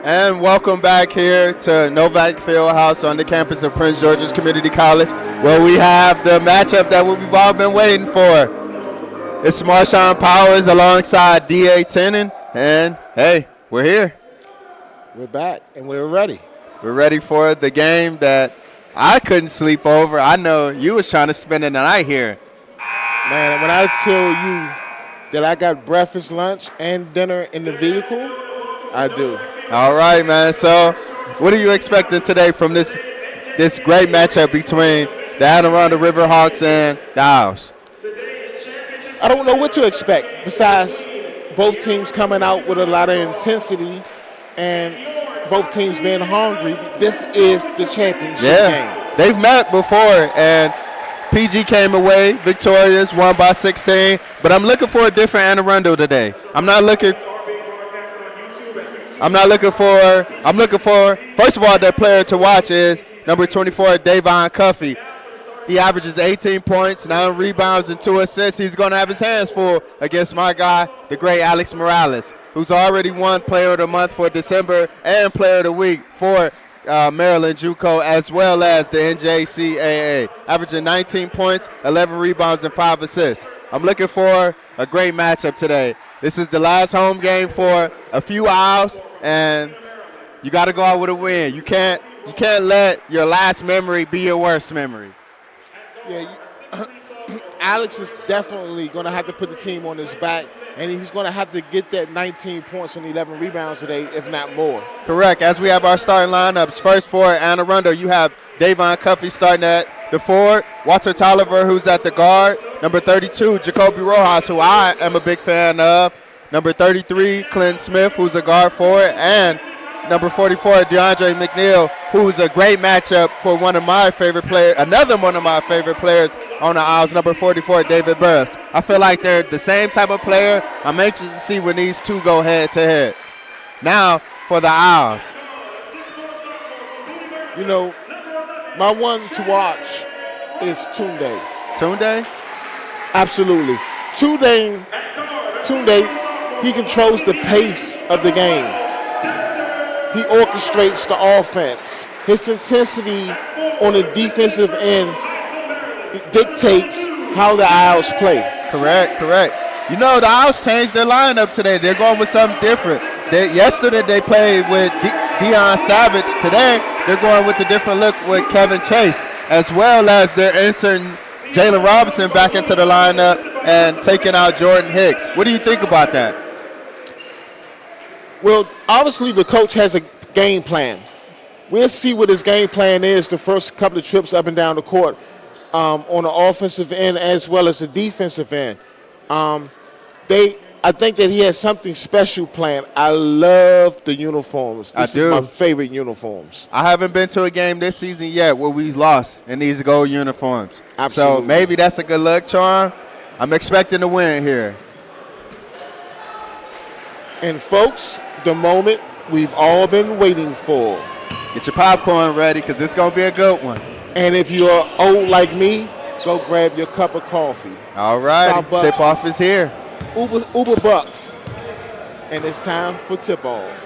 And welcome back here to Novak Fieldhouse on the campus of Prince George's Community College, where we have the matchup that we've all been waiting for. It's Marshawn Powers alongside D.A. Tenen, and hey, we're here. We're back, and we're ready. We're ready for the game that I couldn't sleep over. I know you was trying to spend the night here. Man, when I tell you that I got breakfast, lunch, and dinner in the vehicle, I do. All right, man. So what are you expecting today from this great matchup between the Anne Arundel Riverhawks and the Owls? I don't know what to expect besides both teams coming out with a lot of intensity and both teams being hungry. This is the championship game. They've met before, and PG came away victorious, won by 16. But I'm looking for a different Anne Arundel today. I'm looking for, first of all, their player to watch is number 24, Davon Cuffey. He averages 18 points, 9 rebounds, and 2 assists. He's going to have his hands full against my guy, the great Alex Morales, who's already won Player of the Month for December and Player of the Week for Maryland JUCO, as well as the NJCAA, averaging 19 points, 11 rebounds, and 5 assists. I'm looking for a great matchup today. This is the last home game for a few Owls, and you got to go out with a win. You can't let your last memory be your worst memory. Yeah, Alex is definitely going to have to put the team on his back, and he's going to have to get that 19 points and 11 rebounds today, if not more. Correct. As we have our starting lineups, first for Anne Arundel, you have Davon Cuffey starting at the forward, Walter Tolliver, who's at the guard, number 32, Jacoby Rojas, who I am a big fan of, number 33, Clint Smith, who's a guard forward, and number 44, DeAndre McNeil, who's a great matchup for one of my favorite players, another one of my favorite players on the Owls, number 44, David Burris. I feel like they're the same type of player. I'm anxious to see when these two go head-to-head. Now for the Owls. You know, my one to watch is Tunde. Tunde? Absolutely. Tunde, he controls the pace of the game. He orchestrates the offense. His intensity on the defensive end dictates how the Owls play. Correct. You know, the Owls changed their lineup today. They're going with something different. Yesterday they played with Deion Savage. Today they're going with a different look with Kevin Chase, as well as they're inserting Jalen Robinson back into the lineup and taking out Jordan Hicks. What do you think about that? Well, obviously the coach has a game plan. We'll see what his game plan is the first couple of trips up and down the court on the offensive end as well as the defensive end. I think that he has something special planned. I love the uniforms. This is my favorite uniforms. I haven't been to a game this season yet where we lost in these gold uniforms. Absolutely. So maybe that's a good luck charm. I'm expecting to win here. And folks, the moment we've all been waiting for. Get your popcorn ready because it's going to be a good one. And if you're old like me, go grab your cup of coffee. All right, tip-off is here. Uber Bucks. And it's time for tip-off.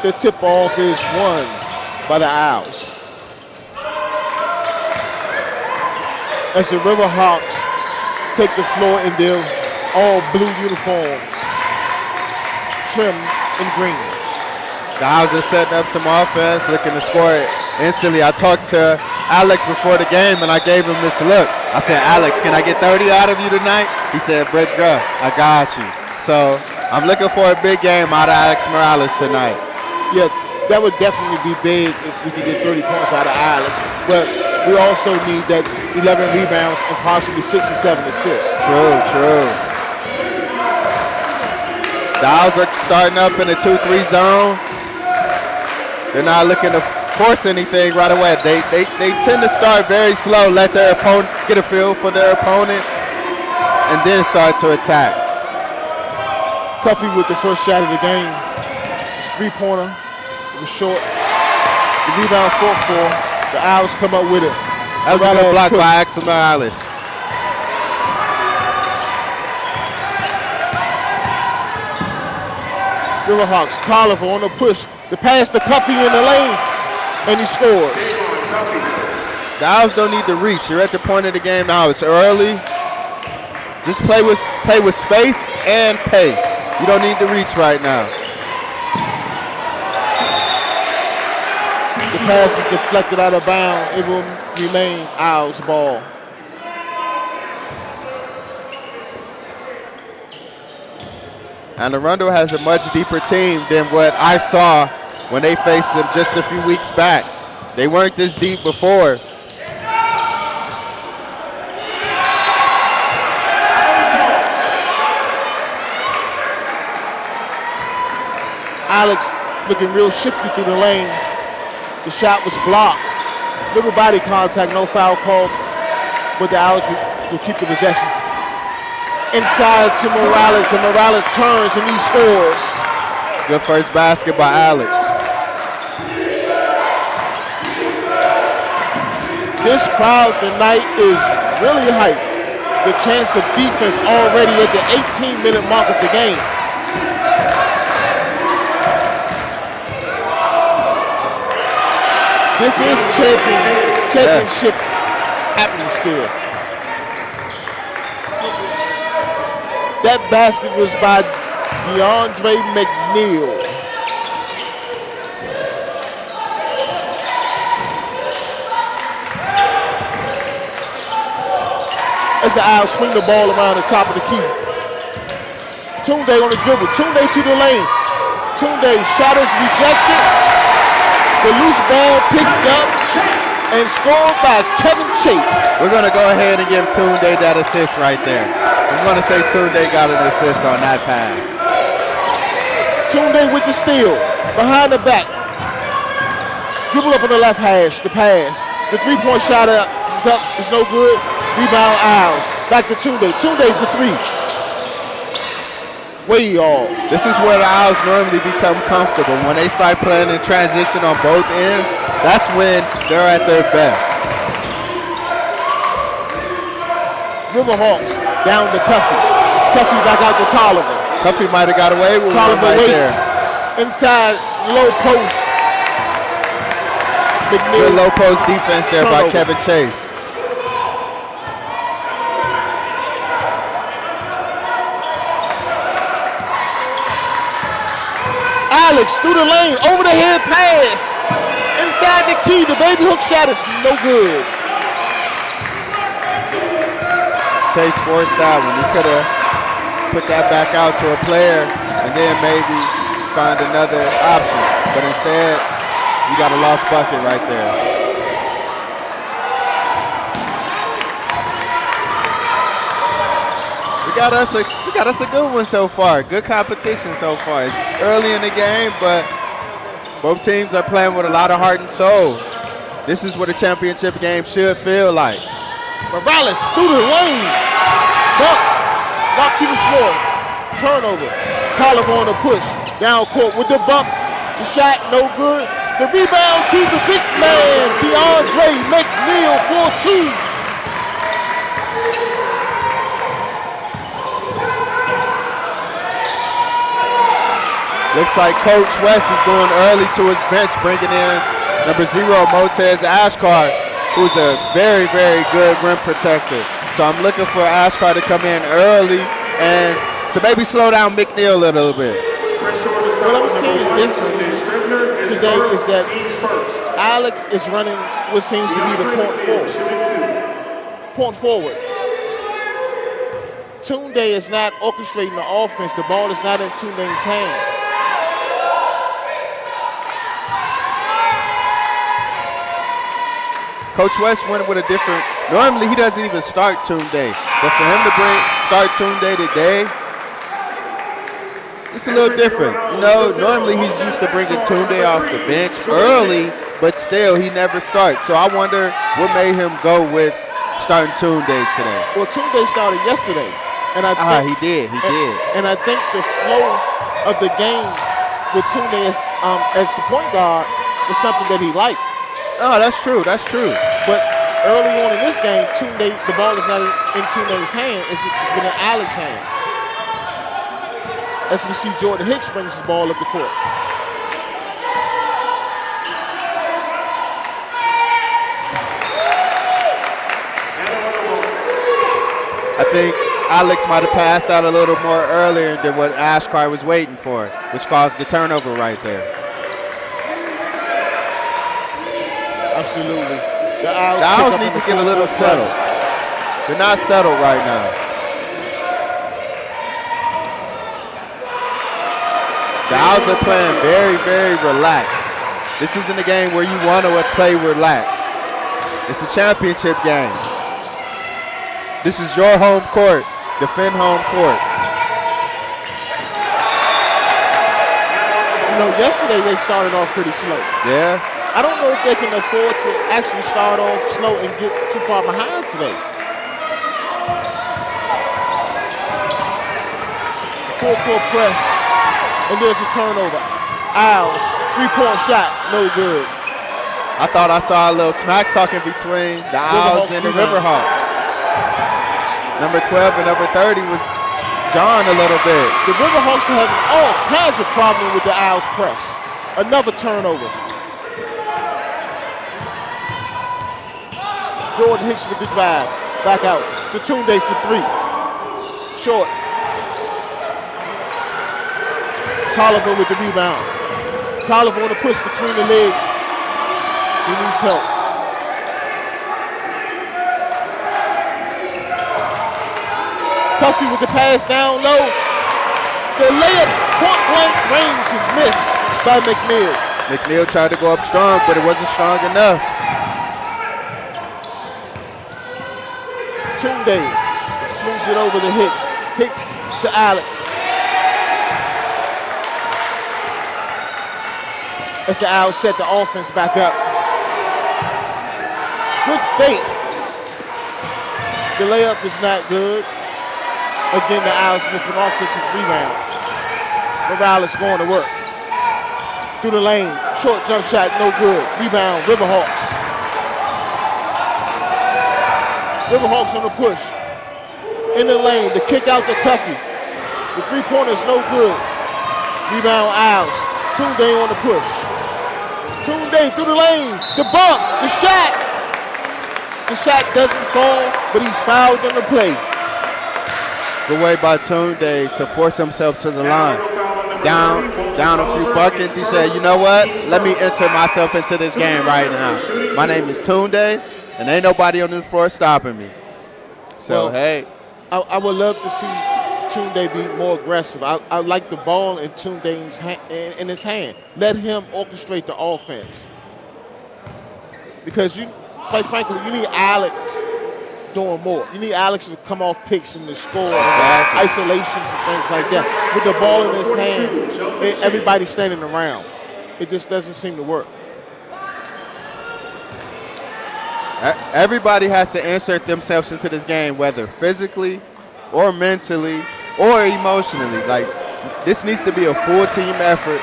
The tip-off is won by the Owls. As the Riverhawks take the floor in their all-blue uniforms, trim in green. The Owls are setting up some offense, looking to score it instantly. I talked to Alex before the game, and I gave him this look. I said, Alex, can I get 30 out of you tonight? He said, Brett, I got you. So I'm looking for a big game out of Alex Morales tonight. Yeah, that would definitely be big if we could get 30 points out of Alex. But we also need that 11 rebounds and possibly 6 or 7 assists. True. The Owls are starting up in a 2-3 zone. They're not looking to force anything right away. They tend to start very slow, let their opponent get a feel for their opponent, and then start to attack. Cuffey with the first shot of the game. It's a three-pointer. It was short. The rebound fought for. The Owls come up with it. That was a good block by Alex Morales. Riverhawks, Tolliver on the push. The pass to Cuffy in the lane, and he scores. The Owls don't need to reach. You're at the point of the game now. It's early. Just play with space and pace. You don't need to reach right now. The pass is deflected out of bounds. It will remain Owls ball. And Arundel has a much deeper team than what I saw when they faced them just a few weeks back. They weren't this deep before. Alex looking real shifty through the lane. The shot was blocked. Little body contact, no foul call, but the Owls will keep the possession. Inside to Morales, and Morales turns and he scores. Good first basket by Alex. This crowd tonight is really hyped. The chance of defense already at the 18-minute mark of the game. This is championship atmosphere. That basket was by DeAndre McNeil. As the Owls swing the ball around the top of the key. Tunde on the dribble. Tunde to the lane. Tunde shot is rejected. The loose ball picked up and scored by Kevin Chase. We're going to go ahead and give Tunde that assist right there. I'm going to say Tunde got an assist on that pass. Tunde with the steal. Behind the back. Dribble up on the left hash. The pass. The three-point shot is up. It's no good. Rebound Owls. Back to Tunde. Tunde for three. Way off. This is where the Owls normally become comfortable. When they start playing in transition on both ends, that's when they're at their best. Riverhawks down to Cuffy. Cuffy back out to Tolliver. Cuffy might have got away with one right there. Inside low post. Good low post defense there by Kevin Chase. Alex through the lane, over the head pass. Inside the key, the baby hook shot is no good. Chase forced that one. He could have put that back out to a player and then maybe find another option. But instead, you got a lost bucket right there. We got us a good one so far. Good competition so far. It's early in the game, but both teams are playing with a lot of heart and soul. This is what a championship game should feel like. Morales through the lane. Bump to the floor. Turnover. Tolliver on the push. Down court with the bump. The shot no good. The rebound to the big man, DeAndre McNeil for two. Looks like Coach West is going early to his bench, bringing in number 0, Motez Ashkar, who's a very, very good rim protector. So I'm looking for Ashkar to come in early and to maybe slow down McNeil a little bit. What I'm seeing differently today is that Alex is running what seems to be the point forward. Tunde is not orchestrating the offense. The ball is not in Tunde's hand. Coach West went with a different, normally he doesn't even start Tunde, but for him to start Tunde today, it's a little different. You know, normally he's used to bringing Tunde off the bench early, but still he never starts. So I wonder what made him go with starting Tunde today. Well, Tunde started yesterday. And I think, he did. And I think the flow of the game with Tunde as the point guard was something that he liked. Oh, that's true. That's true. But early on in this game, the ball is not in Tunde's hand. It's been in Alex's hand. As we see Jordan Hicks brings the ball up the court. I think Alex might have passed out a little more earlier than what Ashcry was waiting for, which caused the turnover right there. Absolutely. The Owls need to get a little settled. They're not settled right now. The Owls are playing very, very relaxed. This isn't a game where you want to play relaxed. It's a championship game. This is your home court. Defend home court. You know, yesterday they started off pretty slow. Yeah. I don't know if they can afford to actually start off slow and get too far behind today. Full court press, and there's a turnover. Owls, 3-point shot, no good. I thought I saw a little smack talking between the Owls and the Riverhawks. Number 12 and number 30 was John a little bit. The Riverhawks are having all kinds of problems with the Owls press. Another turnover. Jordan Hicks with the drive. Back out to Tunde for 3. Short. Tolliver with the rebound. Tolliver on the push between the legs. He needs help. Cuffey with the pass down low. The layup, point blank range is missed by McNeil. McNeil tried to go up strong, but it wasn't strong enough. Tunde swings it over to Hicks. Hicks to Alex. As the Owls set the offense back up. Good fake. The layup is not good. Again, the Owls with an offensive rebound. Morales going to work. Through the lane, short jump shot, no good. Rebound, Riverhawks. Riverhawks on the push. In the lane, the kick out to Cuffey. The three-pointer's no good. Rebound, Owls. Tunde on the push. Tunde through the lane, the bump, the shot. The shot doesn't fall, but he's fouled on the play. Good way by Tunde to force himself to the line. Down a few buckets. He said, you know what? Let me enter myself into this game right now. My name is Tunde, and ain't nobody on this floor stopping me. So, well, hey. I would love to see Tunde be more aggressive. I like the ball in Tunde's in his hand. Let him orchestrate the offense. Because quite frankly, you need Alex doing more. You need Alex to come off picks and to score, isolations and things like that. With the ball in his hand, everybody's standing around. It just doesn't seem to work. Everybody has to insert themselves into this game, whether physically or mentally or emotionally. Like, this needs to be a full team effort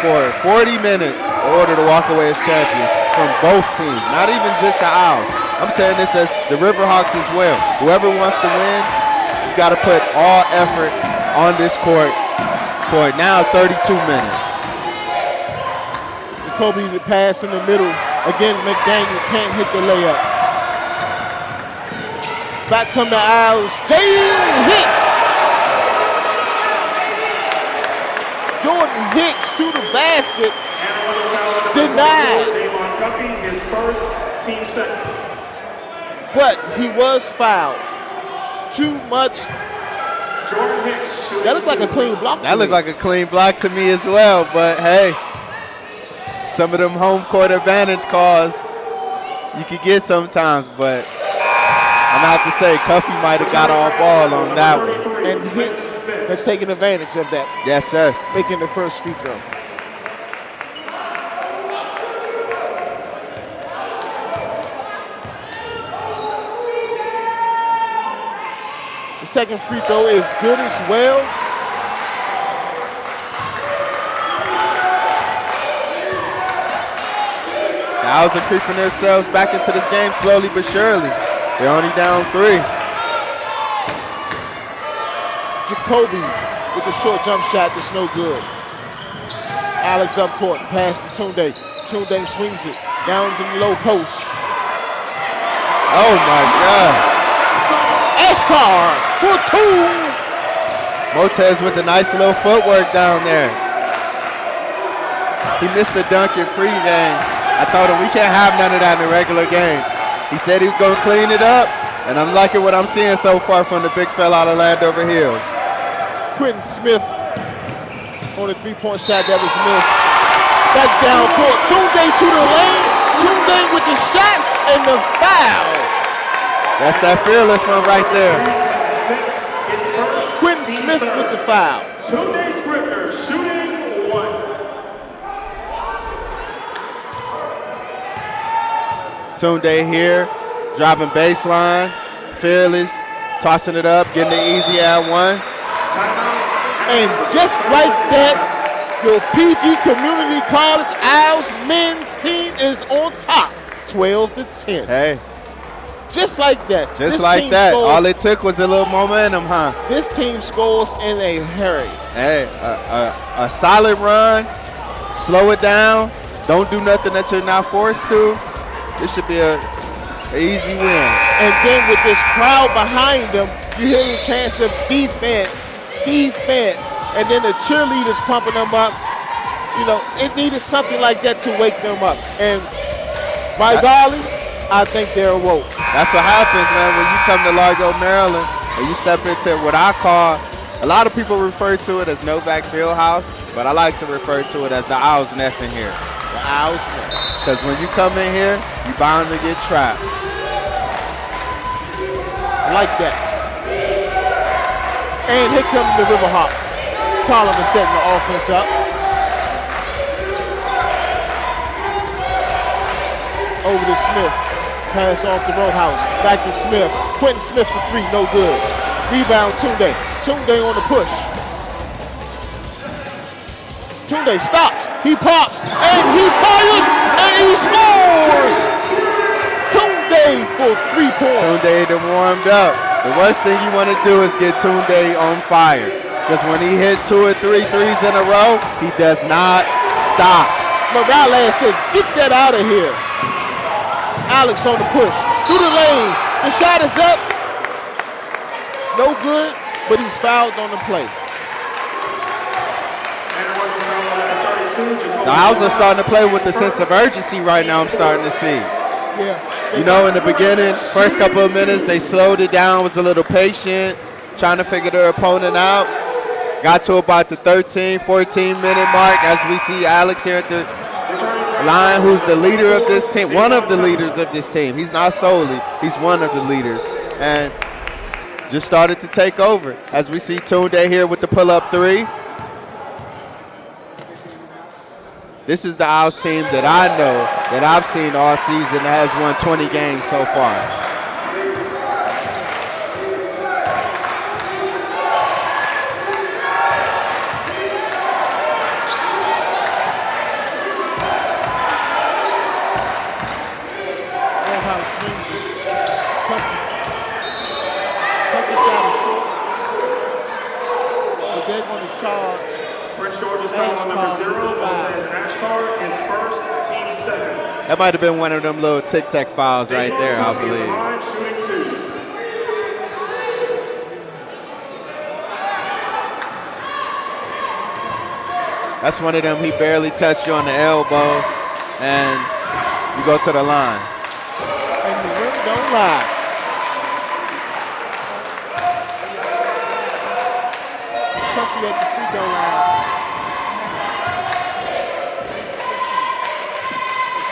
for 40 minutes in order to walk away as champions from both teams, not even just the Owls. I'm saying this as the Riverhawks as well. Whoever wants to win, you got to put all effort on this court for now 32 minutes. Jacoby the pass in the middle. Again, McDaniel can't hit the layup. Back come the Owls. Jaden Hicks. Jordan Hicks to the basket. Denied. His first, team second. But he was fouled. Too much. Jordan Hicks. That looks like a clean block. That looked like a clean block to me as well, but hey, some of them home court advantage calls you could get sometimes, but I'm going to have to say Cuffey might have got all ball on that one. And Hicks has taken advantage of that. Yes, sir. Making the first free throw. The second free throw is good as well. The Owls are creeping themselves back into this game slowly but surely. They're only down 3. Jacoby with the short jump shot that's no good. Alex up court, pass to Tunde. Tunde swings it down to the low post. Oh my God. Escar for 2. Motez with a nice little footwork down there. He missed the dunk in pregame. I told him we can't have none of that in the regular game. He said he was going to clean it up, and I'm liking what I'm seeing so far from the big fella out of Landover Hills. Quentin Smith on a 3-point shot that was missed. Back down court. Tunde to the lane. Tunde with the shot and the foul. That's that fearless one right there. Quentin Smith with the foul. Tunde Scribner shooting 1. Tunde here, driving baseline, fearless, tossing it up, getting the easy at 1. And just like that, your PG Community College Owls men's team is on top, 12-10. Hey. Just like that. Just this like that. Scores, all it took was a little momentum, huh? This team scores in a hurry. Hey, a solid run, slow it down, don't do nothing that you're not forced to. This should be an easy win. And then with this crowd behind them, you hear the chance of defense, and then the cheerleaders pumping them up. You know, it needed something like that to wake them up. And by golly, I think they're awoke. That's what happens, man, when you come to Largo, Maryland, and you step into what I call, a lot of people refer to it as Novak Fieldhouse, but I like to refer to it as the Owl's Nest in here. The Owl's Nest. Because when you come in here, you're bound to get trapped. I like that. And here come the Riverhawks. Tolliver setting the offense up. Over to Smith. Pass off to Roadhouse. Back to Smith. Quentin Smith for 3, no good. Rebound Tunde. Tunde on the push. Tunde stops. He pops. And he fires. And he scores. Tunde for 3 points. Tunde done warmed up. The worst thing you want to do is get Tunde on fire. Because when he hit 2 or 3 threes in a row, he does not stop. Morales says, get that out of here. Alex on the push. Through the lane. The shot is up. No good, but he's fouled on the play. The Owls are starting to play with a sense of urgency right now, I'm starting to see. Yeah. You know, in the beginning, first couple of minutes, they slowed it down, was a little patient, trying to figure their opponent out. Got to about the 13, 14-minute mark as we see Alex here at the line, who's the leader of this team, one of the leaders of this team. He's not solely, he's one of the leaders. And just started to take over as we see Tunde here with the pull-up 3. This is the Owls team that I know, that I've seen all season, that has won 20 games so far. Roadhouse swings it. Puffy shot is short. But they're going to charge. Prince George's foul on number 0, Motez Ashkar is first, team second. That might have been one of them little tic-tac fouls right there, I believe. Line, shooting 2. That's one of them, he barely touched you on the elbow, and you go to the line. And the rim don't lie. Puffy at the free throw line.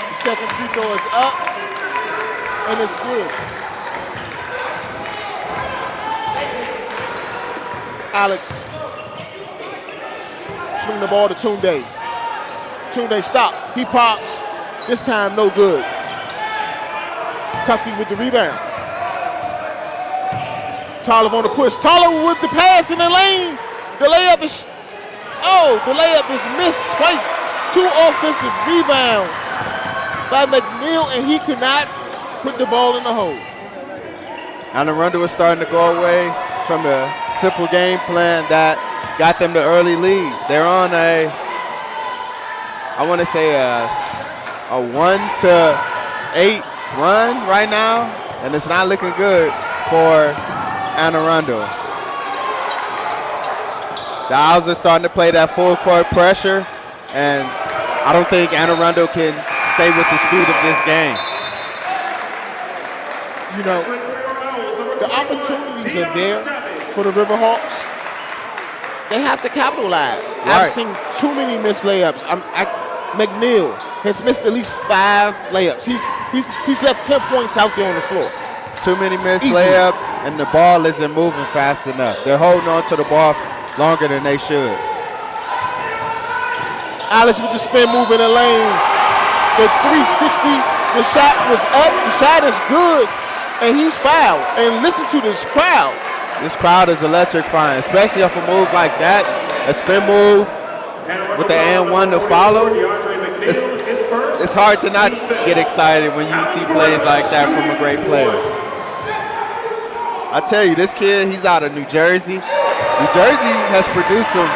The second free throw is up, and it's good. Alex swing the ball to Tunde. Tunde stop. He pops. This time no good. Cuffy with the rebound. Tolliver on the push. Tolliver with the pass in the lane. The layup is, the layup is missed twice. 2 offensive rebounds by McNeil, and he could not put the ball in the hole. And Arundel was starting to go away from the simple game plan that got them the early lead. They're on a 1-8 run right now, and it's not looking good for Anne Arundel. The Owls are starting to play that full court pressure, and I don't think Anne Arundel can stay with the speed of this game. You know, the opportunities are there for the Riverhawks. They have to capitalize. Right. I've seen too many missed layups. McNeil has missed at least 5 layups. He's left 10 points out there on the floor. Too many missed Easy. layups, and the ball isn't moving fast enough. They're holding on to the ball longer than they should. Alice with the spin move in the lane. The 360, the shot was up. The shot is good, and he's fouled. And listen to this crowd. This crowd is electrifying, especially off a move like that, a spin move with the and one to follow. It's hard to not get excited when you see plays like that from a great player. I tell you, this kid, he's out of New Jersey. New Jersey has produced some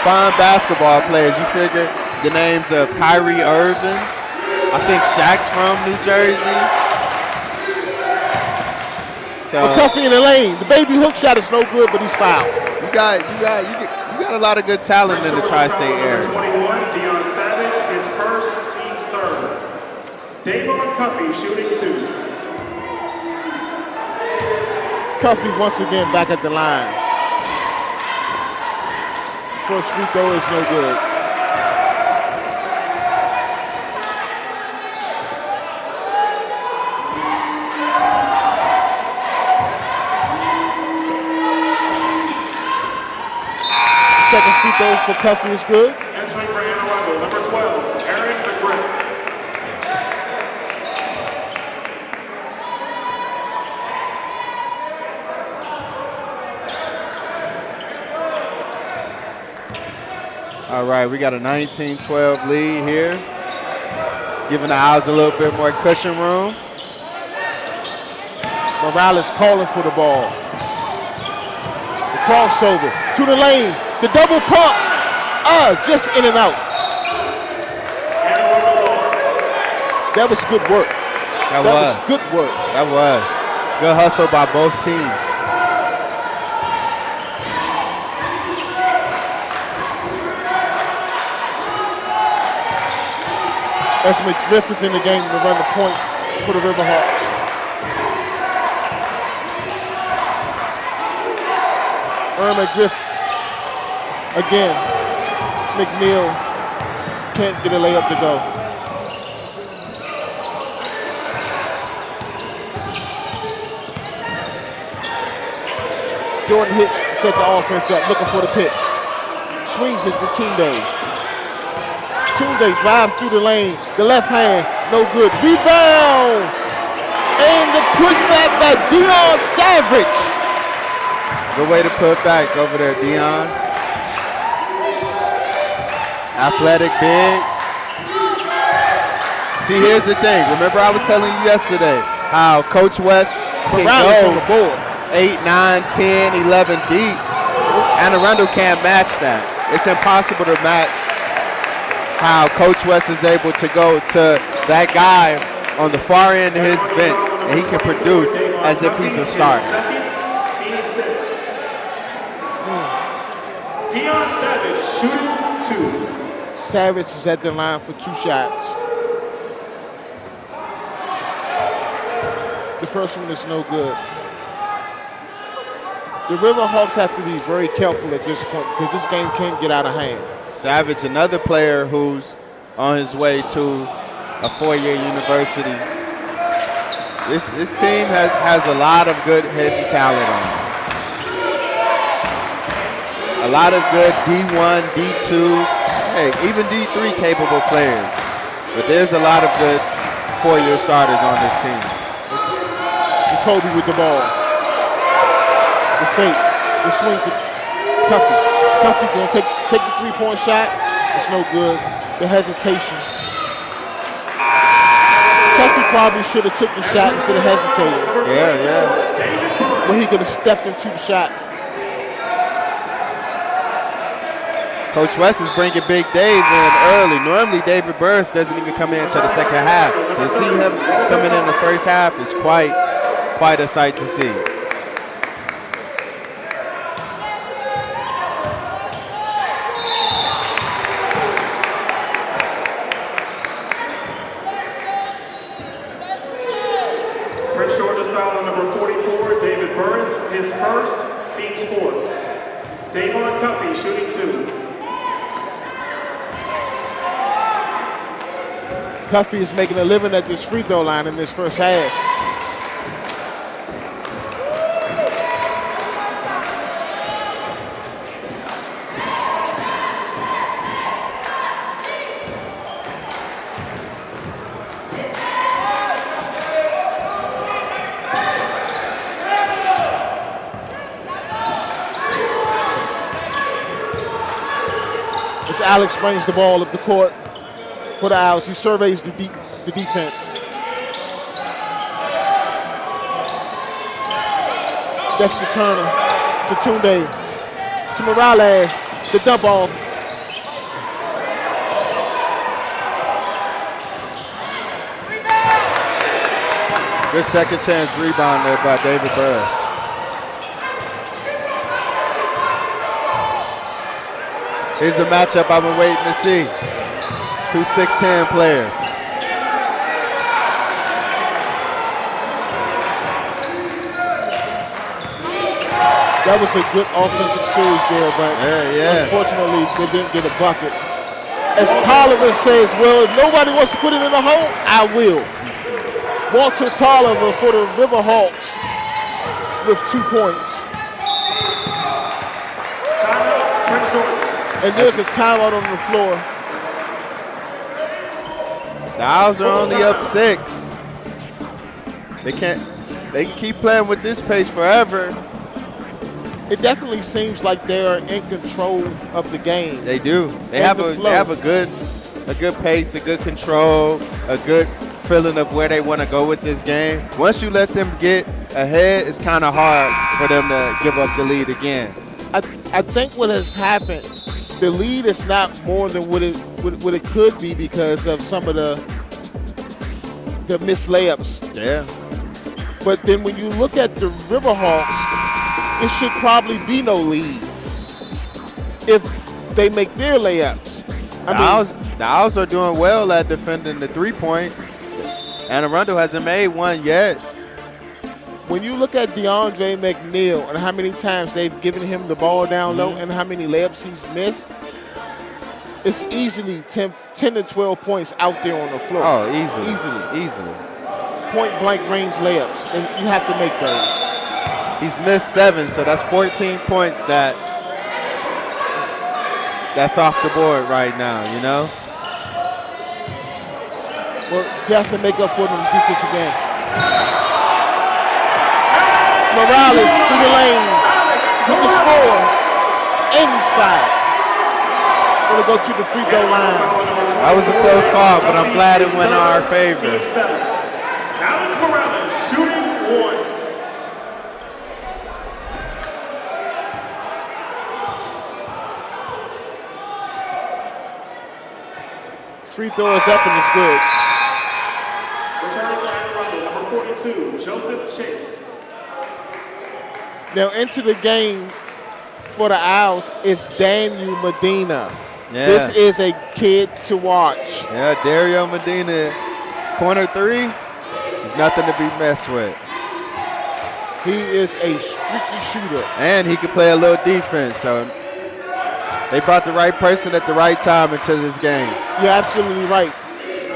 fine basketball players. You figure the names of Kyrie Irving. I think Shaq's from New Jersey. So McCuffey in the lane. The baby hook shot is no good, but he's fouled. you got a lot of good talent in the tri-state area. 21, Deion Savage is first, team's third. Davon Cuffey shooting 2. Cuffey once again back at the line. First free throw is no good. Second free throw for Cuffey is good. Entering for Anne Arundel, number 12, Aaron McGriff. All right, we got a 19-12 lead here, giving the Owls a little bit more cushion room. Morales calling for the ball. The crossover to the lane. The double pump. Just in and out. That was good work. That was good work. That was good hustle by both teams. As McGriff is in the game to run the point for the Riverhawks. McGriff again. McNeil can't get a layup to go. Jordan Hicks to set the offense up, looking for the pick. Swings it to Tunde. Tunde drives through the lane. The left hand, no good. Rebound! And the putback by Deion Savage. Good way to put back over there, Deion. Athletic, big. See, here's the thing. Remember I was telling you yesterday how Coach West can Morales go on the board. 8, 9, 10, 11 deep. And Arundel can't match that. It's impossible to match how Coach West is able to go to that guy on the far end of his bench, and he can produce as if he's a starter. Team 6. Deion Savage shooting 2. Savage is at the line for 2 shots. The first one is no good. The Riverhawks have to be very careful at this point because this game can't get out of hand. Savage, another player who's on his way to a 4-year university. This team has a lot of good hidden talent on it. A lot of good D1, D2, hey, even D3 capable players. But there's a lot of good 4-year starters on this team. Jacoby with the ball. The fake. The swing to Cuffey. Cuffey gonna take the 3-point shot. It's no good. The hesitation. Cuffy probably should have took the shot instead of hesitating. Yeah. But he could have stepped into the shot. Coach West is bringing Big Dave in early. Normally, David Burris doesn't even come in until the second half. To see him coming in the first half is quite a sight to see. Prince George's foul on number 44, David Burris, his first, team's fourth. Davon Cuffey shooting 2. Cuffy is making a living at this free throw line in this first half. As Alex brings the ball up the court for the Owls, he surveys the defense. Dexter Turner to Tunde, to Morales, the dump off. Good second chance rebound there by David Burris. Here's a matchup I've been waiting to see. 2 6'10" players. That was a good offensive series there, but unfortunately they didn't get a bucket. As Tolliver says, well, if nobody wants to put it in the hole, I will. Walter Tolliver for the Riverhawks with 2 points. Timeout, Prince George. And there's a timeout on the floor. The Owls are only up 6. They can keep playing with this pace forever. It definitely seems like they are in control of the game. They do. They have a good pace, a good control, a good feeling of where they want to go with this game. Once you let them get ahead, it's kind of hard for them to give up the lead again. I think what has happened, the lead is not more than what it could be because of some of the missed layups. Yeah. But then when you look at the Riverhawks, it should probably be no lead if they make their layups. The Owls are doing well at defending the 3-point, and Arundel hasn't made one yet. When you look at DeAndre McNeil and how many times they've given him the ball down low and how many layups he's missed, it's easily 10 to 12 points out there on the floor. Oh, easily. Point-blank range layups, and you have to make those. He's missed 7, so that's 14 points that's off the board right now, you know? Well, he has to make up for them defensive end. Morales through the lane with the score, and he's fouled. Going to go to the free throw line. That was a close call, but I'm glad it went in our favor. Alex Morales shooting 1. Free throw is up and it's good. Returning for Arundel, number 42, Joseph Chase. Now into the game for the Owls is Daniel Medina. Yeah. This is a kid to watch. Yeah, Dario Medina, corner 3, is nothing to be messed with. He is a streaky shooter. And he can play a little defense, so they brought the right person at the right time into this game. You're absolutely right.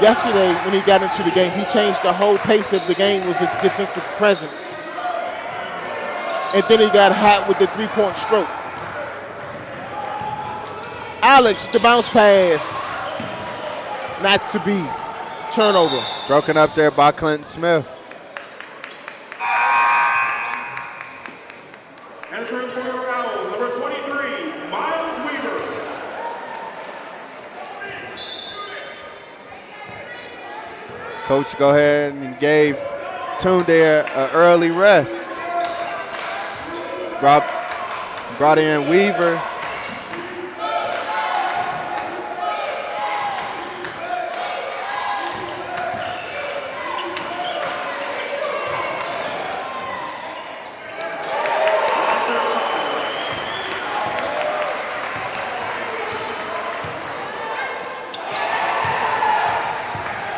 Yesterday, when he got into the game, he changed the whole pace of the game with his defensive presence. And then he got hot with the 3-point stroke. Alex, the bounce pass. Not to be. Turnover. Broken up there by Clinton Smith. Entering for your Owls, number 23, Miles Weaver. Coach go ahead and gave Tunde an early rest. Brought in Weaver.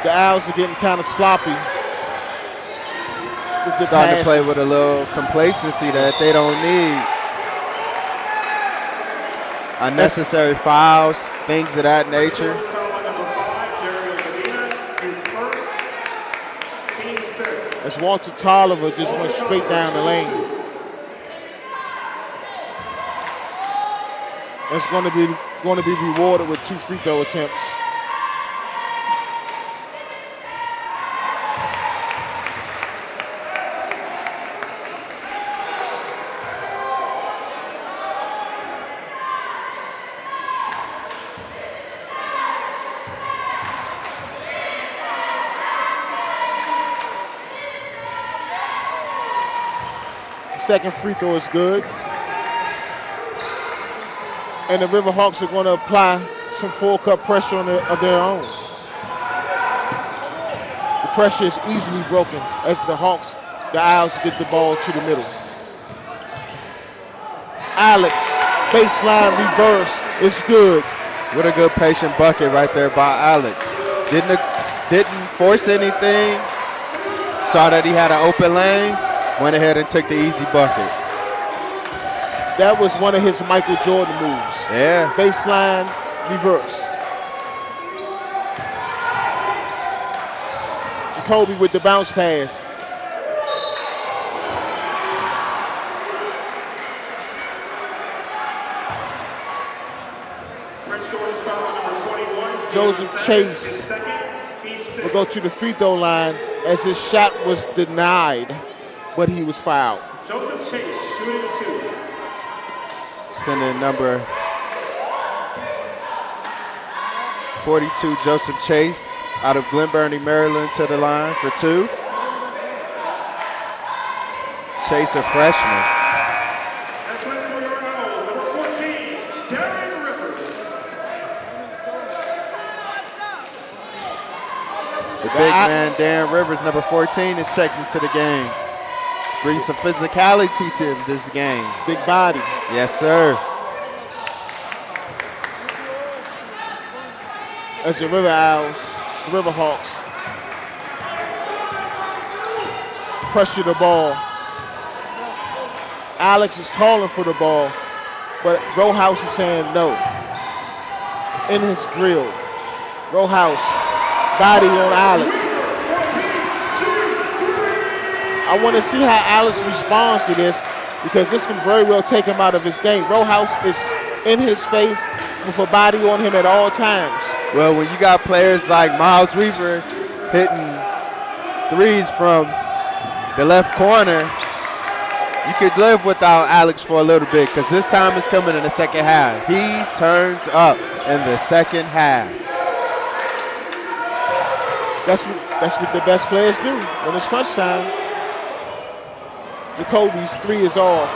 The Owls are getting kind of sloppy. Starting to play with a little complacency that they don't need. Unnecessary fouls, things of that nature. As Walter Tolliver just went straight down the lane. That's going to be rewarded with 2 free throw attempts. Second free throw is good. And the Riverhawks are going to apply some full-court pressure of their own. The pressure is easily broken as the Owls get the ball to the middle. Alex, baseline reverse, is good. What a good patient bucket right there by Alex. Didn't force anything. Saw that he had an open lane. Went ahead and took the easy bucket. That was one of his Michael Jordan moves. Yeah. Baseline, reverse. Jacoby with the bounce pass. Joseph Chase will go to the free throw line as his shot was denied, but he was fouled. Joseph Chase shooting 2. Sending number 42, Joseph Chase, out of Glen Burnie, Maryland, to the line for 2. Chase, a freshman. That's right for your Owls, number 14, Darren Rivers. The big man, Darren Rivers, number 14, is checked into the game. Brings some physicality to this game. Big body. Yes, sir. As the River Owls, the Riverhawks pressure the ball. Alex is calling for the ball, but Rowhouse is saying no. In his grill. Rowhouse, body on Alex. I want to see how Alex responds to this because this can very well take him out of his game. Rowhouse is in his face with a body on him at all times. Well, when you got players like Miles Weaver hitting threes from the left corner, you could live without Alex for a little bit because this time is coming in the second half. He turns up in the second half. That's what the best players do when it's crunch time. Jacoby's 3 is off.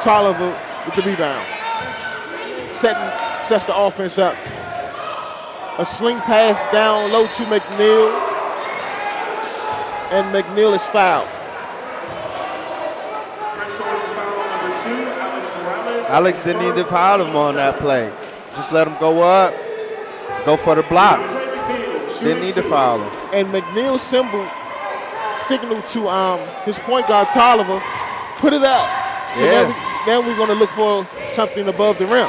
Tolliver with the rebound. Sets the offense up. A sling pass down low to McNeil. And McNeil is fouled. Alex didn't need to foul him on that play. Just let him go up, go for the block. Didn't need to foul him. And McNeil's signal to his point guard Tolliver, put it up. So now we're going to look for something above the rim.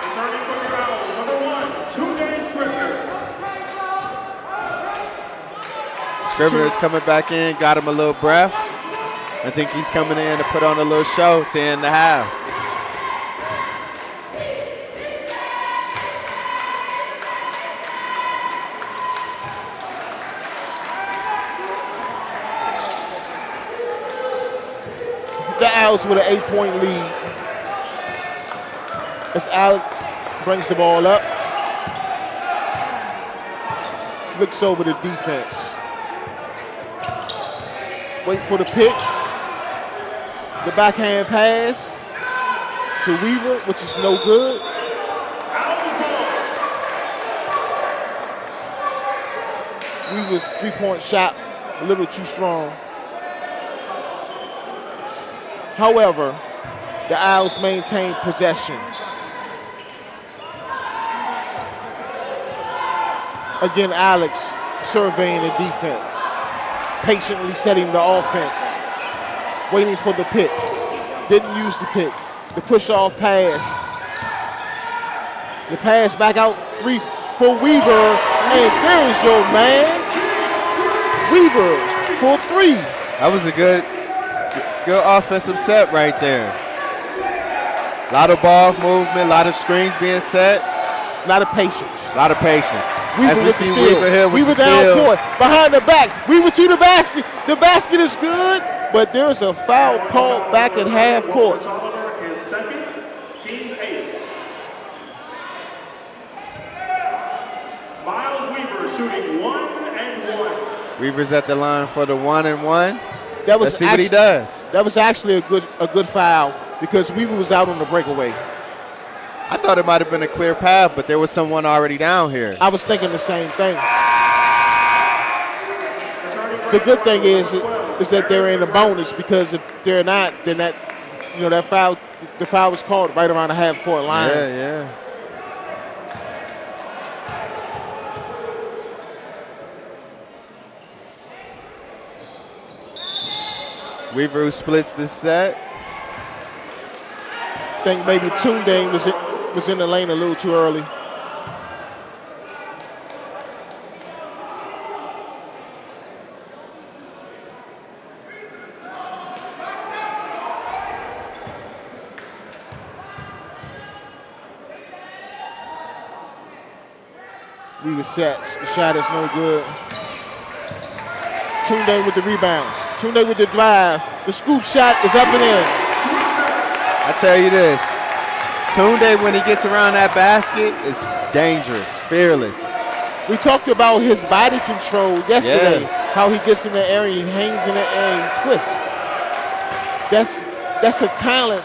Returning from the Owls, number 1, Tunde Scribner. Scribner's coming back in, got him a little breath. I think he's coming in to put on a little show to end the half. The Owls with an 8-point lead. As Alex brings the ball up. Looks over the defense. Wait for the pick. The backhand pass to Weaver, which is no good. Weaver's three-point shot a little too strong. However, the Owls maintain possession. Again, Alex surveying the defense, patiently setting the offense, waiting for the pick. Didn't use the pick. The push-off pass. The pass back out three for Weaver, and there's your man, Weaver for three. That was a good offensive set right there. A lot of ball movement, a lot of screens being set. A lot of patience. A lot of patience. Weaver As we with see the steal. Weaver here with Weaver the down steal. court, behind the back. Weaver to the basket. The basket is good, but there's a foul called back at half court. His second, team's eighth. Miles Weaver shooting 1-1. Weaver's at the line for the 1-1. That was Let's see what he does. That was actually a good foul because Weaver was out on the breakaway. I thought it might have been a clear path, but there was someone already down here. I was thinking the same thing. The good thing is that they're in a bonus because if they're not, then the foul was called right around the half court line. Yeah. Weaver who splits the set. I think maybe Tunde was in the lane a little too early. Weaver sets. The shot is no good. Tunde with the rebound. Tunde with the drive. The scoop shot is up and in. I tell you this, Tunde, when he gets around that basket, is dangerous, fearless. We talked about his body control yesterday, how he gets in the area, he hangs in the air, and twists. That's a talent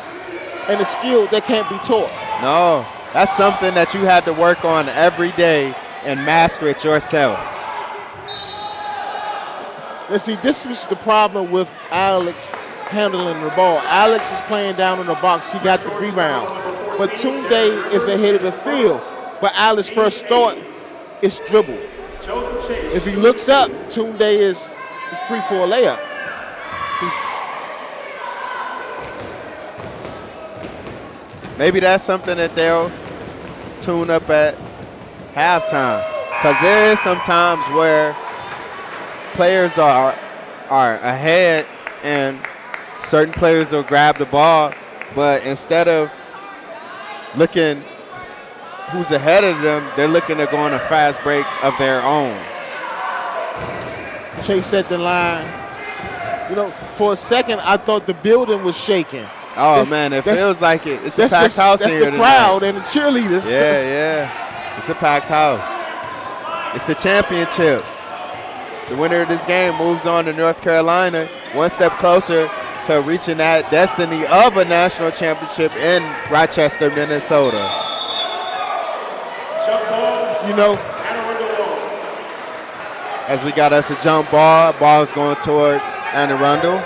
and a skill that can't be taught. No, that's something that you have to work on every day and master it yourself. Let's see, this was the problem with Alex handling the ball. Alex is playing down in the box. He got the rebound. But Tunde is ahead of the field. But Alex's first thought is dribble. If he looks up, Tunde is free for a layup. Maybe that's something that they'll tune up at halftime. Because there is some times where players are ahead and certain players will grab the ball, but instead of looking who's ahead of them, they're looking to go on a fast break of their own. Chase at the line. For a second, I thought the building was shaking. Oh, man, it feels like it. It's a packed house here tonight. That's the crowd and the cheerleaders. Yeah. It's a packed house. It's a championship. The winner of this game moves on to North Carolina, one step closer to reaching that destiny of a national championship in Rochester, Minnesota. As we got us a jump ball, ball's going towards Arundel.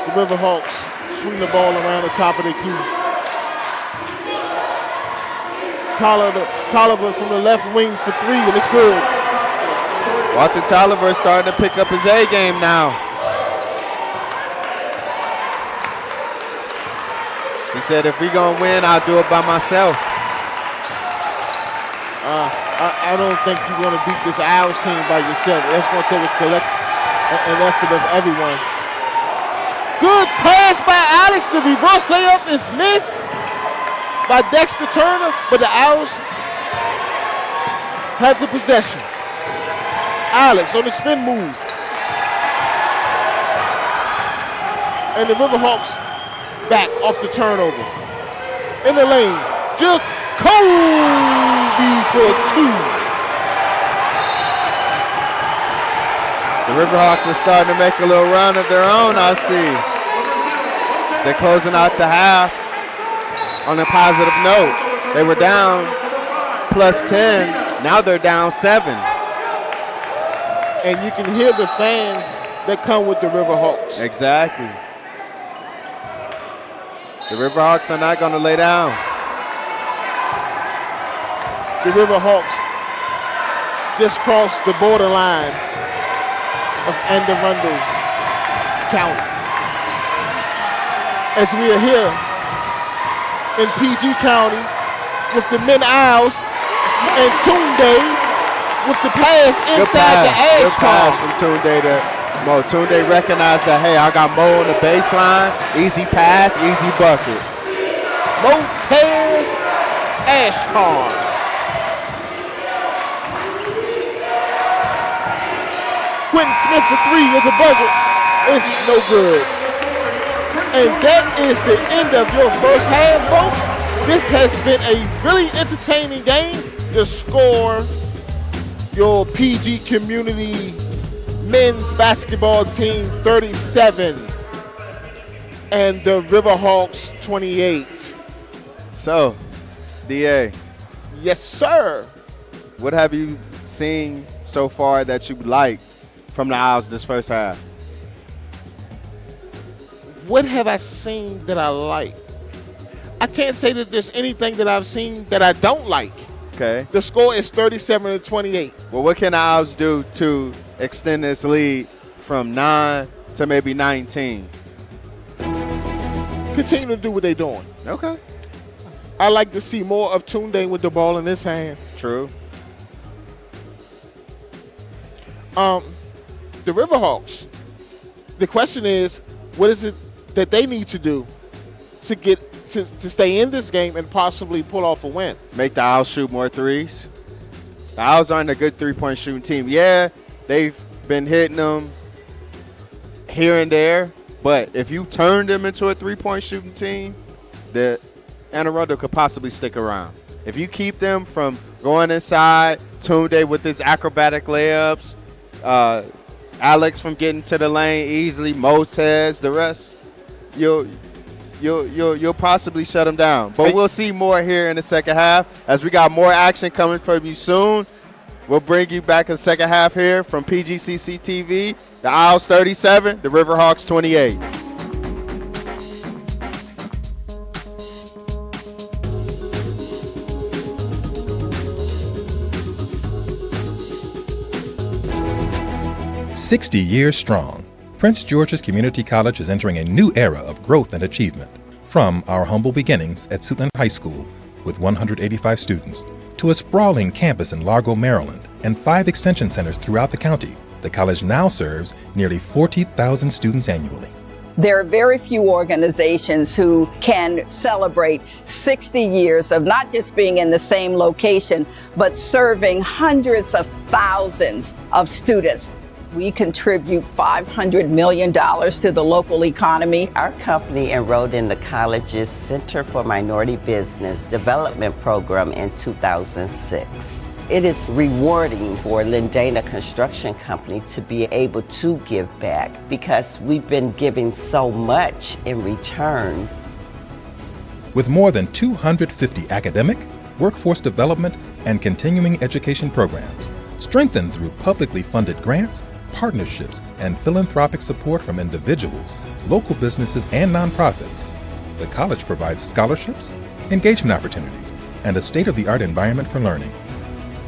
The Riverhawks swing the ball around the top of the key. Tolliver from the left wing for three, and it's good. Walter Tolliver starting to pick up his A game now. He said, if we gonna win, I'll do it by myself. I don't think you're gonna beat this Owls team by yourself. That's gonna take an effort of everyone. Good pass by Alex. The reverse layup is missed by Dexter Turner, but the Owls have the possession. Alex on the spin move. And the Riverhawks back off the turnover. In the lane, Jacoby for 2. The Riverhawks are starting to make a little run of their own, I see. They're closing out the half on a positive note. They were down +10. Now they're down 7. And you can hear the fans that come with the Riverhawks. Exactly. The Riverhawks are not going to lay down. The Riverhawks just crossed the borderline of Arundel County. As we are here in PG County with the men Isles and Tunde with the pass inside the ash Good pass from Tunde to Mo. Tunde recognized that, hey, I got Mo on the baseline. Easy pass, easy bucket. Mo tears Ashcar. Quentin Smith for 3 with a buzzer. It's no good. And that is the end of your first half, folks. This has been a really entertaining game. The score, your PG Community men's basketball team 37 and the Riverhawks 28. So, DA. Yes, sir. What have you seen so far that you like from the Owls this first half? What have I seen that I like? I can't say that there's anything that I've seen that I don't like. Okay. The score is 37-28. Well, what can the Owls do to extend this lead from 9 to maybe 19? Continue to do what they're doing. Okay. I like to see more of Tunde with the ball in his hand. True. The Riverhawks, the question is, what is it that they need to do to get to stay in this game and possibly pull off a win? Make the Owls shoot more threes. The Owls aren't a good three-point shooting team. Yeah, they've been hitting them here and there, but if you turn them into a three-point shooting team, the Arundel could possibly stick around. If you keep them from going inside, Tunde with his acrobatic layups, Alex from getting to the lane easily, Motez, the rest, you'll possibly shut them down. But we'll see more here in the second half. As we got more action coming from you soon, we'll bring you back in the second half here from PGCC TV. The Owls 37, the Riverhawks 28. "60 years strong, Prince George's Community College is entering a new era of growth and achievement. From our humble beginnings at Suitland High School with 185 students to a sprawling campus in Largo, Maryland, and 5 extension centers throughout the county, the college now serves nearly 40,000 students annually. There are very few organizations who can celebrate 60 years of not just being in the same location, but serving hundreds of thousands of students. We contribute $500 million to the local economy. Our company enrolled in the college's Center for Minority Business Development Program in 2006. It is rewarding for Lindana Construction Company to be able to give back because we've been giving so much in return. With more than 250 academic, workforce development, and continuing education programs, strengthened through publicly funded grants, partnerships, and philanthropic support from individuals, local businesses, and nonprofits, the college provides scholarships, engagement opportunities, and a state-of-the-art environment for learning.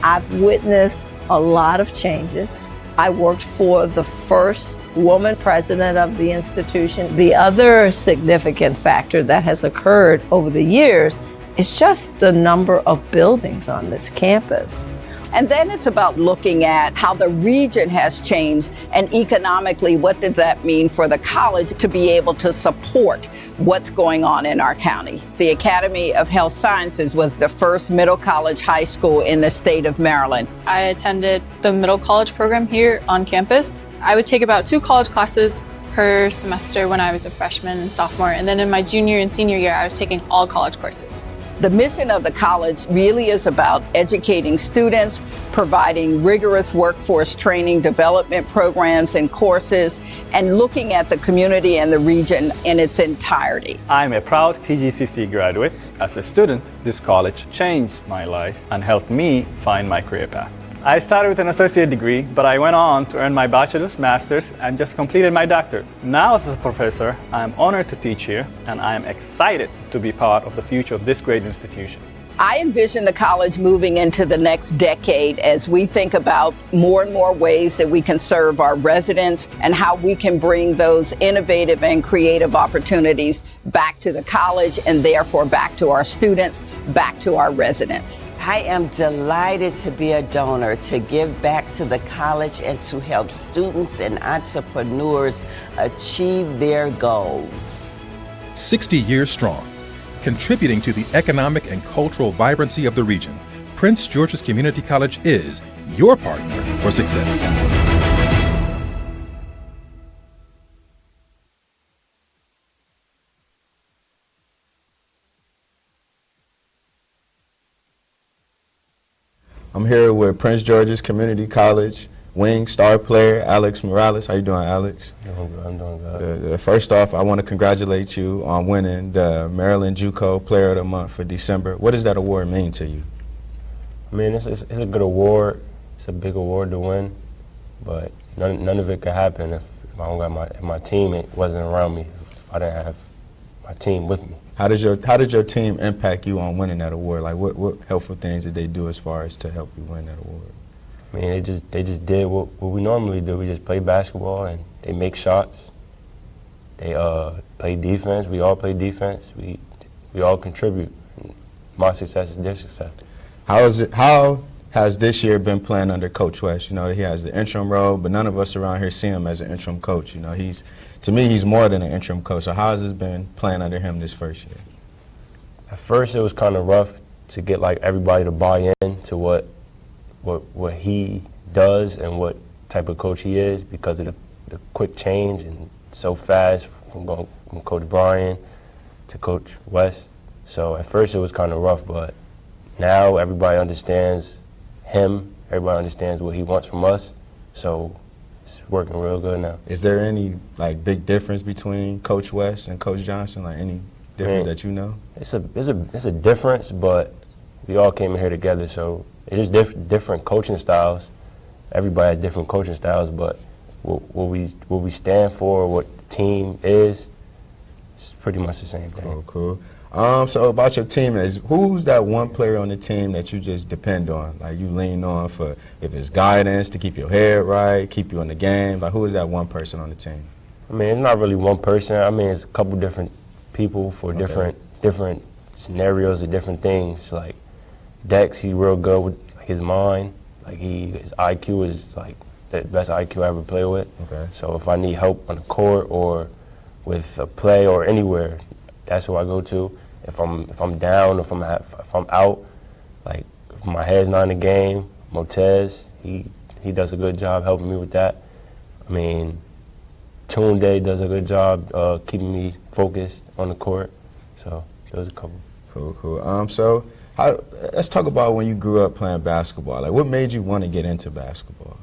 I've witnessed a lot of changes. I worked for the first woman president of the institution. The other significant factor that has occurred over the years is just the number of buildings on this campus. And then it's about looking at how the region has changed and economically, what does that mean for the college to be able to support what's going on in our county. The Academy of Health Sciences was the first middle college high school in the state of Maryland. I attended the middle college program here on campus. I would take about 2 college classes per semester when I was a freshman and sophomore. And then in my junior and senior year, I was taking all college courses. The mission of the college really is about educating students, providing rigorous workforce training, development programs and courses, and looking at the community and the region in its entirety. I'm a proud PGCC graduate. As a student, this college changed my life and helped me find my career path. I started with an associate degree, but I went on to earn my bachelor's, master's, and just completed my doctorate. Now as a professor, I'm honored to teach here, and I am excited to be part of the future of this great institution. I envision the college moving into the next decade as we think about more and more ways that we can serve our residents and how we can bring those innovative and creative opportunities back to the college and therefore back to our students, back to our residents. I am delighted to be a donor, to give back to the college and to help students and entrepreneurs achieve their goals. 60 years strong, contributing to the economic and cultural vibrancy of the region, Prince George's Community College is your partner for success. I'm here with Prince George's Community College wing star player Alex Morales. How you doing, Alex? I'm doing good. First off, I want to congratulate you on winning the Maryland JUCO Player of the Month for December. What does that award mean to you? I mean, it's a good award. It's a big award to win, but none of it could happen if I don't got my team wasn't around me. If I didn't have my team with me. How did your team impact you on winning that award? Like, what helpful things did they do as far as to help you win that award? I mean, they just did what we normally do. We just play basketball and they make shots. They play defense. We all play defense. We all contribute. My success is their success. How has this year been playing under Coach West? You know, he has the interim role, but none of us around here see him as an interim coach. You know, to me, he's more than an interim coach. So how has this been playing under him this first year? At first, it was kind of rough to get like everybody to buy in to what he does and what type of coach he is because of the quick change and so fast from going from Coach Bryan to Coach West. So at first it was kind of rough, but now everybody understands him. Everybody understands what he wants from us. So it's working real good now. Is there any like big difference between Coach West and Coach Johnson? Like any difference that you know? It's a difference, but we all came in here together, so it is different coaching styles. Everybody has different coaching styles, but what we stand for, what the team is, it's pretty much the same thing. Cool. So about your teammates, who's that one player on the team that you just depend on, like you lean on for if it's guidance to keep your head right, keep you in the game? Like who is that one person on the team? I mean, it's not really one person. I mean, it's a couple different people for different scenarios and different things. Like Dex, he's real good with his mind. Like his IQ is like the best IQ I ever played with. Okay. So if I need help on the court or with a play or anywhere, that's who I go to. If I'm down, if I'm out, like if my head's not in the game, Motez, he does a good job helping me with that. I mean, Tunde does a good job keeping me focused on the court. So those are a couple. Cool. So let's talk about when you grew up playing basketball. Like what made you want to get into basketball?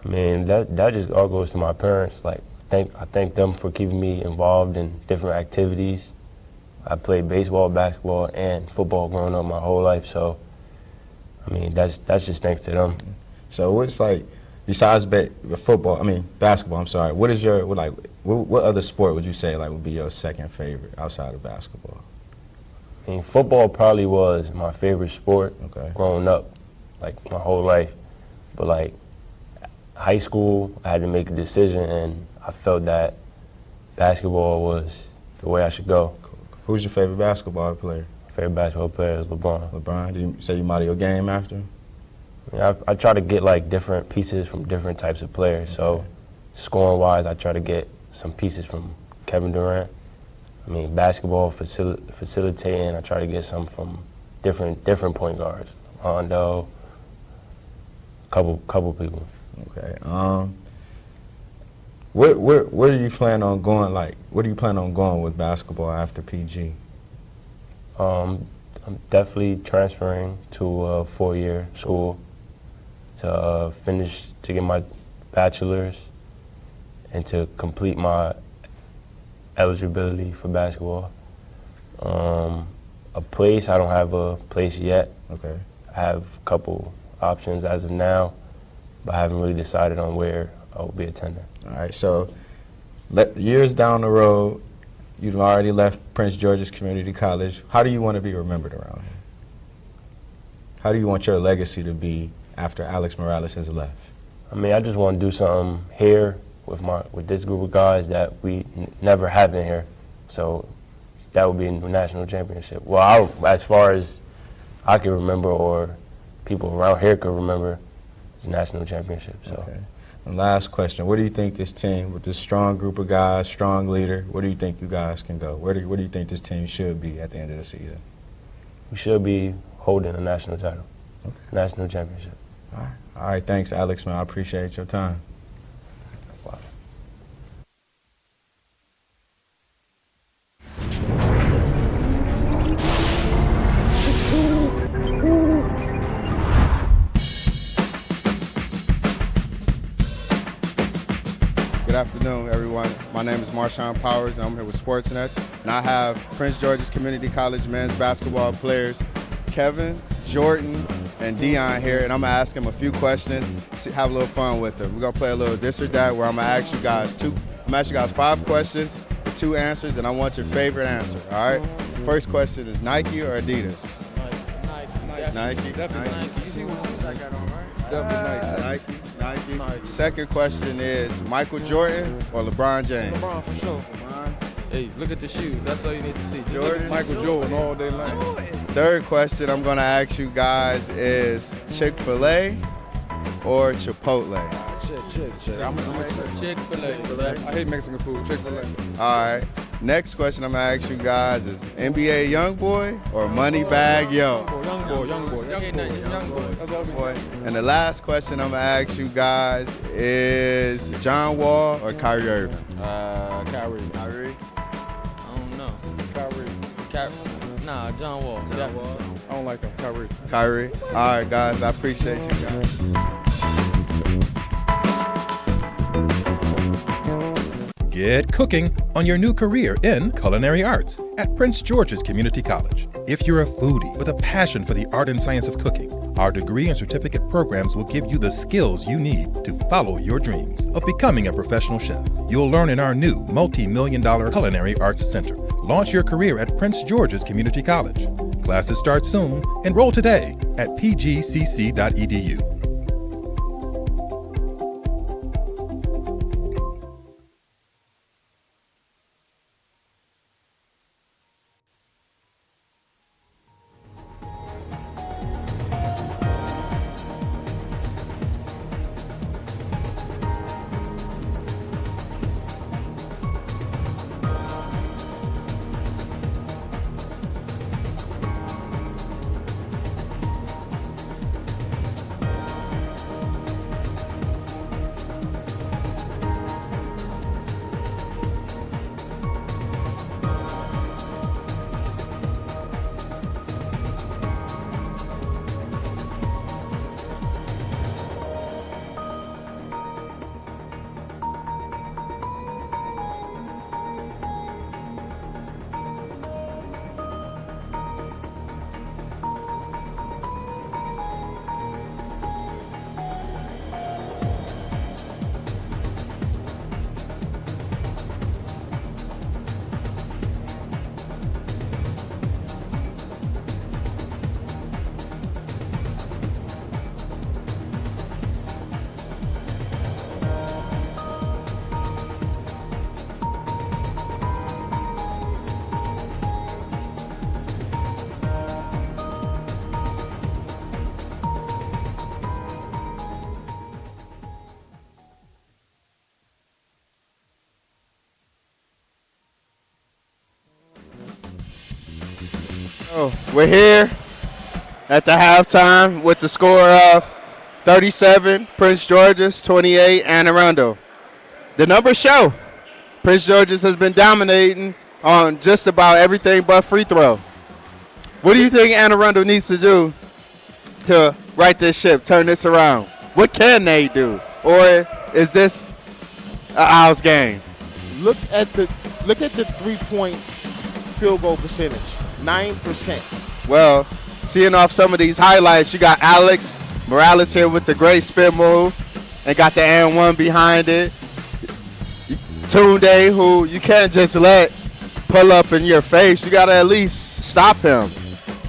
I mean, that just all goes to my parents. Like I thank them for keeping me involved in different activities. I played baseball, basketball, and football growing up my whole life. So, I mean, that's just thanks to them. So what's like besides basketball? I'm sorry. What other sport would you say like would be your second favorite outside of basketball? I mean, football probably was my favorite sport growing up, like my whole life. But like high school, I had to make a decision, and I felt that basketball was the way I should go. Cool. Who's your favorite basketball player? My favorite basketball player is LeBron. LeBron? Did you say you model your game after him? Yeah, I try to get like different pieces from different types of players. So scoring-wise, I try to get some pieces from Kevin Durant. I mean, basketball facilitating, I try to get some from different point guards. Arundel, couple people. Okay. Where do you plan on going? Like, where do you plan on going with basketball after PG? I'm definitely transferring to a 4-year school to to get my bachelor's and to complete my eligibility for basketball. A place, I don't have a place yet. Okay. I have a couple options as of now, but I haven't really decided on where I will be attending. All right, so years down the road, you've already left Prince George's Community College. How do you want to be remembered around here? How do you want your legacy to be after Alex Morales has left? I mean, I just want to do something here with this group of guys that we never have been here. So that would be a national championship. Well, as far as I can remember, or people around here could remember, it's a national championship. So. Okay. And last question, where do you think this team, with this strong group of guys, strong leader, where do you think you guys can go? Where do you think this team should be at the end of the season? We should be holding a national title, national championship. All right, thanks, Alex, man. I appreciate your time. Wow. Good afternoon, everyone. My name is Marshawn Powers, and I'm here with Sportsnest. And I have Prince George's Community College men's basketball players Kevin, Jordan, and Dion here, and I'm gonna ask them a few questions, have a little fun with them. We're gonna play a little this or that, where I'm gonna ask you guys 5 questions with 2 answers, and I want your favorite answer. All right. First question is Nike or Adidas? Nike. Definitely Nike. You see what shoes I got on, right? Definitely Nike. Second question is Michael Jordan or LeBron James? LeBron for sure. Hey, look at the shoes. That's all you need to see. Jordan. Michael Jordan all day long. Third question I'm gonna ask you guys is Chick-fil-A or Chipotle? Chick. I'm a Chick-fil-A. I hate Mexican food. Chick-fil-A. All right. Next question I'm gonna ask you guys is NBA Youngboy or Moneybag Yo? Young boy. That's all we Boy. And the last question I'm gonna ask you guys is John Wall or Kyrie Irving? Kyrie. I don't know. Kyrie. Nah, John Wall. I don't like him. Kyrie. All right, guys. I appreciate you guys. Get cooking on your new career in culinary arts at Prince George's Community College. If you're a foodie with a passion for the art and science of cooking, our degree and certificate programs will give you the skills you need to follow your dreams of becoming a professional chef. You'll learn in our new multi-million-dollar Culinary Arts Center. Launch your career at Prince George's Community College. Classes start soon. Enroll today at pgcc.edu. We're here at the halftime with the score of 37, Prince George's, 28, Arundel. The numbers show. Prince George's has been dominating on just about everything but free throw. What do you think Anne Arundel needs to do to right this ship, turn this around? What can they do? Or is this an Owls game? Look at the 3-point field goal percentage, 9%. Well, seeing off some of these highlights, you got Alex Morales here with the great spin move and got the and one behind it. Tunde, who you can't just let pull up in your face. You got to at least stop him.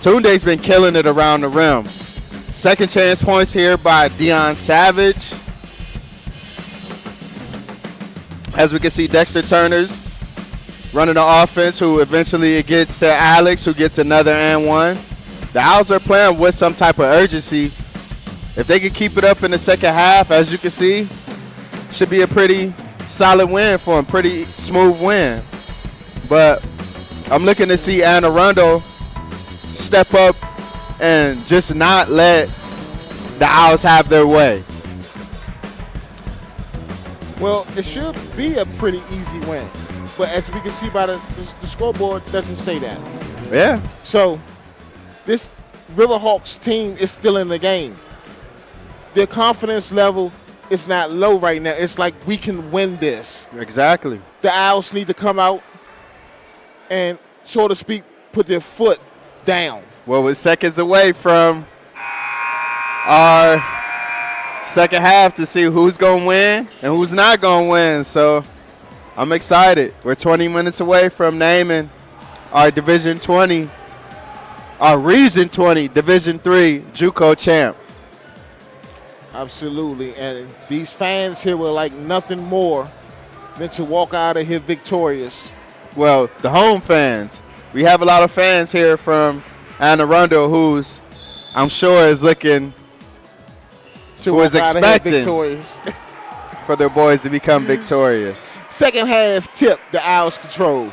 Tunde's been killing it around the rim. Second chance points here by Deion Savage. As we can see, Dexter Turner's running the offense, who eventually it gets to Alex, who gets another and one. The Owls are playing with some type of urgency. If they can keep it up in the second half, as you can see, should be a pretty solid win for them, pretty smooth win. But I'm looking to see Anne Arundel step up and just not let the Owls have their way. Well, it should be a pretty easy win. But as we can see by the scoreboard, doesn't say that. Yeah. So this Riverhawks team is still in the game. Their confidence level is not low right now. It's like, we can win this. Exactly. The Owls need to come out and, so to speak, put their foot down. Well, we're seconds away from our second half to see who's going to win and who's not going to win. So I'm excited. We're 20 minutes away from naming our Division 20, our Region 20, Division 3 JUCO champ. Absolutely. And these fans here were like nothing more than to walk out of here victorious. Well, the home fans. We have a lot of fans here from Anne Arundel who's, I'm sure, is looking, who is expecting for their boys to become victorious. Second half tip, the Owls control.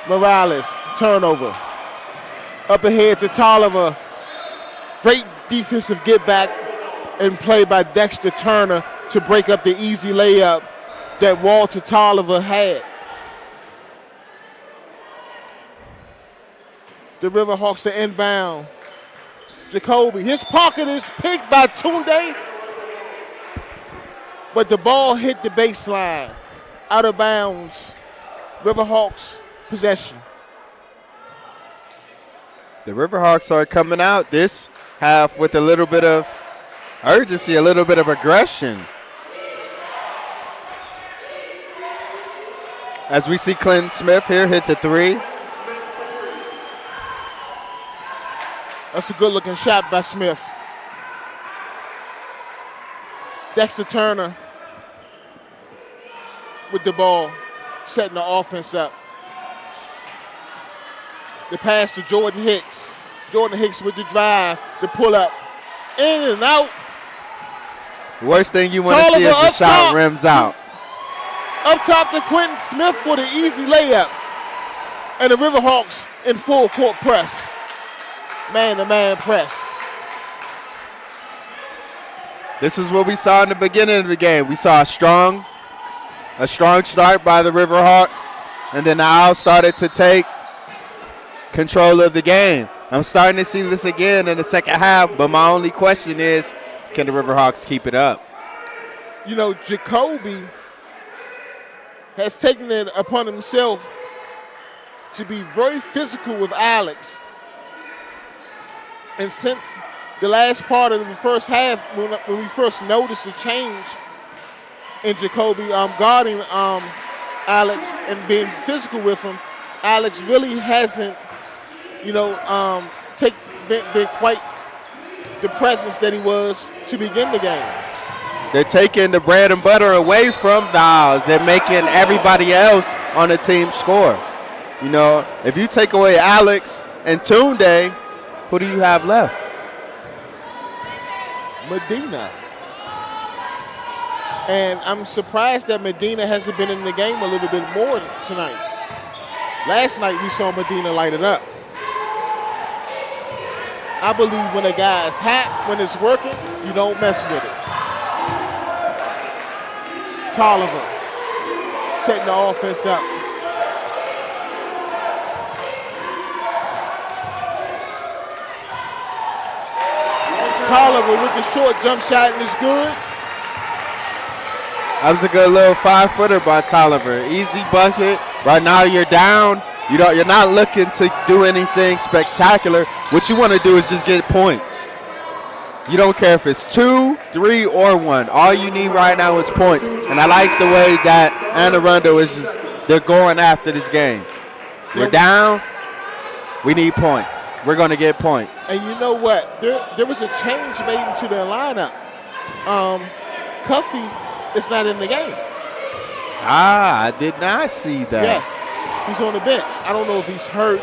Morales, turnover. Up ahead to Tolliver. Great defensive get back and play by Dexter Turner to break up the easy layup that Walter Tolliver had. The Riverhawks to inbound. Jacoby, his pocket is picked by Tunde, but the ball hit the baseline, out of bounds. Riverhawks possession. The Riverhawks are coming out this half with a little bit of urgency, a little bit of aggression. As we see Clinton Smith here hit the three. That's a good-looking shot by Smith. Dexter Turner with the ball, setting the offense up. The pass to Jordan Hicks. Jordan Hicks with the drive, the pull-up, in and out. The worst thing you want to see is the shot rims out. Up top to Quentin Smith for the easy layup. And the Riverhawks in full court press. Man-to-man press. This is what we saw in the beginning of the game. We saw a strong start by the Riverhawks, and then the Owls started to take control of the game. I'm starting to see this again in the second half, but my only question is, can the Riverhawks keep it up? You know, Jacoby has taken it upon himself to be very physical with Alex. And since the last part of the first half, when we first noticed a change in Jacoby guarding Alex and being physical with him, Alex really hasn't, been quite the presence that he was to begin the game. They're taking the bread and butter away from the Owls. They're making everybody else on the team score. If you take away Alex and Tunde, who do you have left? Medina. And I'm surprised that Medina hasn't been in the game a little bit more tonight. Last night we saw Medina light it up. I believe when a guy's hot, when it's working, you don't mess with it. Tolliver setting the offense up. Tolliver with the short jump shot, and it's good. That was a good little 5-footer by Tolliver. Easy bucket. Right now you're down. You're not looking to do anything spectacular. What you want to do is just get points. You don't care if it's 2, 3, or 1. All you need right now is points. And I like the way that Arundel is just, they're going after this game. We're down. We need points. We're going to get points. And you know what? There was a change made into their lineup. Cuffey is not in the game. I did not see that. Yes, he's on the bench. I don't know if he's hurt.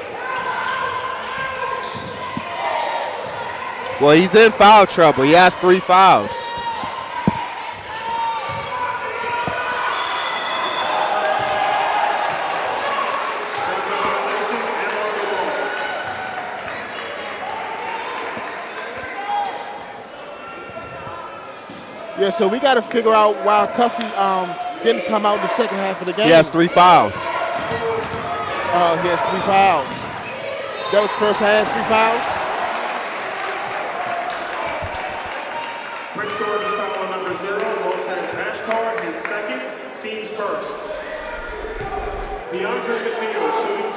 Well, he's in foul trouble. He has 3 fouls. Yeah, so we got to figure out why Cuffey didn't come out in the second half of the game. He has 3 fouls. He has 3 fouls. That was first half, 3 fouls. Prince George's foul on number 0, Montez Nashkar, his second, team's first. DeAndre McNeil shooting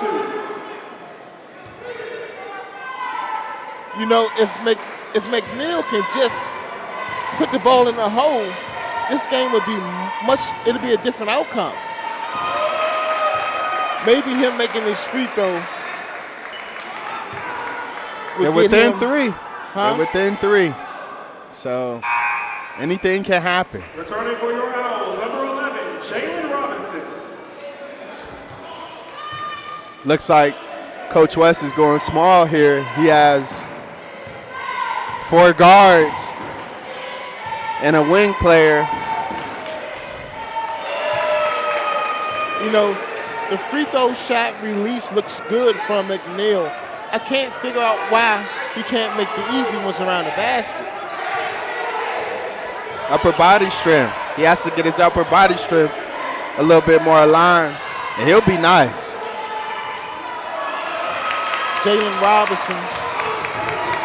2. You know, if McNeil can just put the ball in the hole, this game would be it'll be a different outcome. Maybe him making this free throw. They're within 3. Huh? They're within 3. So anything can happen. Returning for your Owls, number 11, Jalen Robinson. Looks like Coach West is going small here. He has 4 guards and a wing player. You know, the free throw shot release looks good from McNeil. I can't figure out why he can't make the easy ones around the basket. Upper body strength. He has to get his upper body strength a little bit more aligned, and he'll be nice. Jalen Robinson.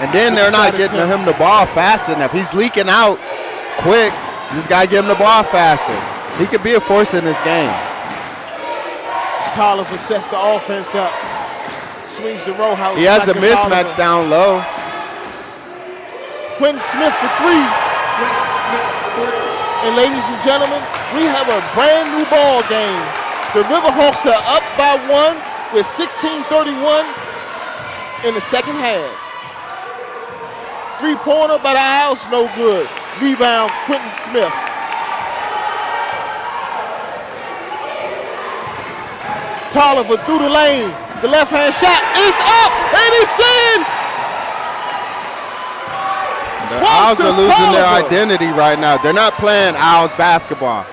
And then they're not getting him the ball fast enough. He's leaking out quick. This guy give him the ball faster. He could be a force in this game. Tolliver sets the offense up. Swings the row house. He has a mismatch down low. Quentin Smith for 3. And ladies and gentlemen, we have a brand new ball game. The Riverhawks are up by 1 with 16:31 in the second half. 3-pointer by the Owls, no good. Rebound, Quentin Smith. Tolliver through the lane. The left-hand shot is up, and it's in. The Owls are losing their identity right now. They're not playing Owls basketball.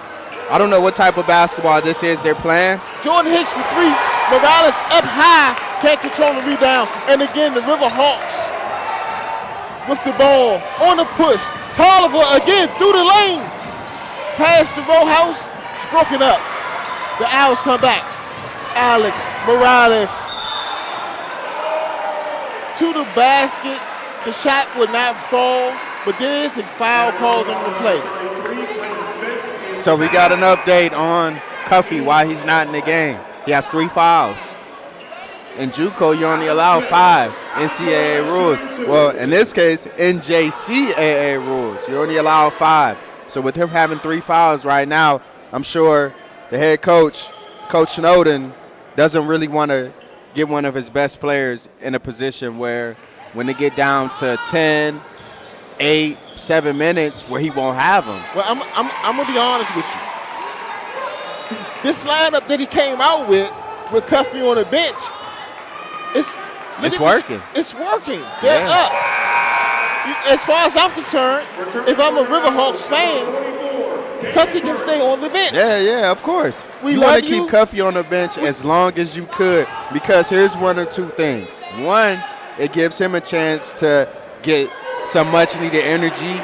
I don't know what type of basketball this is they're playing. Jordan Hicks for 3. Morales up high, can't control the rebound. And again, the Riverhawks with the ball on the push. Tolliver again through the lane. Past the row house, it's broken up. The Owls come back. Alex Morales to the basket. The shot would not fall, but there is a foul called on the play. So we got an update on Cuffey, why he's not in the game. He has 3 fouls. In JUCO, you only allow 5 NCAA rules. Well, in this case, NJCAA rules. You only allow 5. So with him having 3 fouls right now, I'm sure the head coach, Coach Snowden, doesn't really want to get one of his best players in a position where when they get down to 10, 8, 7 minutes where he won't have them. Well, I'm going to be honest with you. This lineup that he came out with Cuffey on the bench, it's working. It's working. They're up. As far as I'm concerned, if I'm a Riverhawks fan, Cuffey can stay on the bench. Yeah, of course. You want to keep Cuffey on the bench as long as you could, because here's one or two things. One, it gives him a chance to get some much-needed energy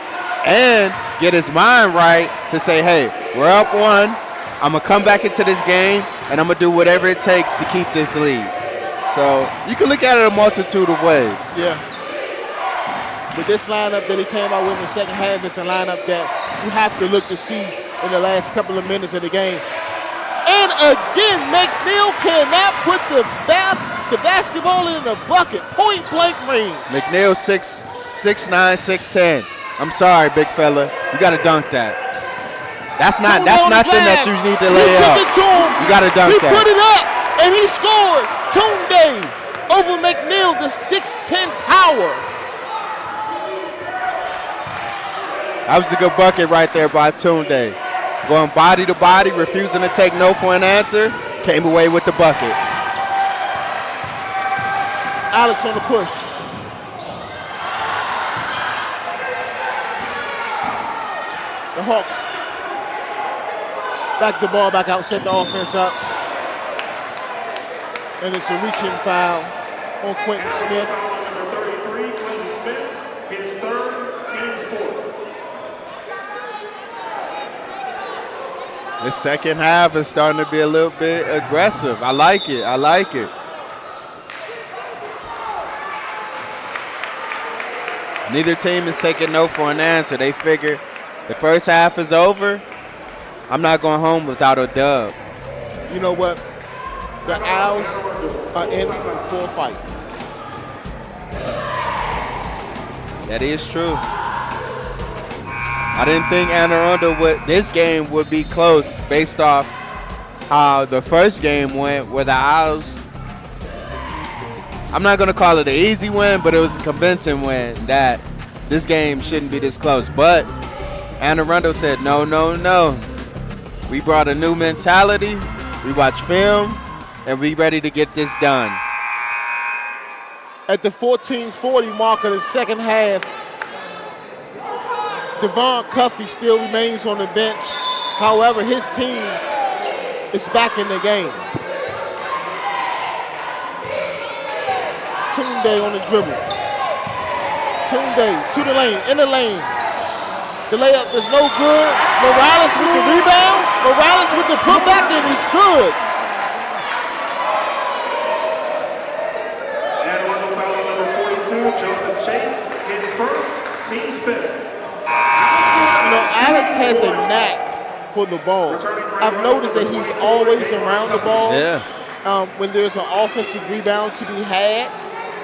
and get his mind right to say, hey, We're up 1. I'm going to come back into this game, and I'm going to do whatever it takes to keep this lead. So you can look at it a multitude of ways. Yeah. But this lineup that he came out with in the second half is a lineup that you have to look to see in the last couple of minutes of the game. And again, McNeil cannot put the basketball in the bucket. Point blank range. McNeil 6'9", 6'10". I'm sorry, big fella. You got to dunk that. That's nothing that you need to lay up. You got to dunk that. He put it up, and he scored. Tunde over McNeil, the 6'10" tower. That was a good bucket right there by Tunde. Going body to body, refusing to take no for an answer. Came away with the bucket. Alex on the push. The Hawks back the ball back out, set the offense up. And it's a reaching foul on Quentin Smith. Number 33, Quentin Smith, his third, team's fourth. The second half is starting to be a little bit aggressive. I like it. I like it. Neither team is taking no for an answer. They figure the first half is over. I'm not going home without a dub. You know what? The Owls are in for a fight. That is true. I didn't think Arundel this game would be close based off how the first game went, where the Owls, I'm not going to call it an easy win, but it was a convincing win that this game shouldn't be this close. But Arundel said, no, no, no. We brought a new mentality. We watch film, and we ready to get this done. At the 14:40 mark of the second half, Devon Cuffey still remains on the bench. However, his team is back in the game. Tunde on the dribble. Tunde to the lane, in the lane. The layup is no good. Morales with the rebound. Morales with the putback, and it's good. And Arundel foul on number 42, Joseph Chase, his first, team's fifth. You know, Alex has a knack for the ball. I've noticed that he's always around the ball. Yeah. When there's an offensive rebound to be had,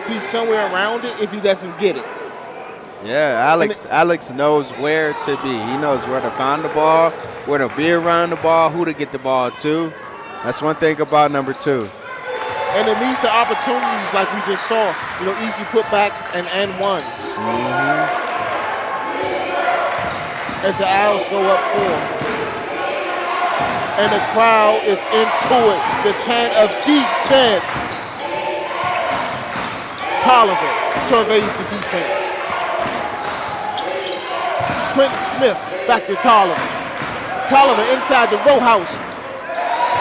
he's somewhere around it if he doesn't get it. Yeah, Alex knows where to be. He knows where to find the ball, where to be around the ball, who to get the ball to. That's one thing about number 2. And it leads to opportunities like we just saw, you know, easy putbacks and ones. Mm-hmm. As the Owls go up 4. And the crowd is into it. The chant of defense. Tolliver surveys the defense. Quentin Smith back to Tolliver. Tolliver inside the row house.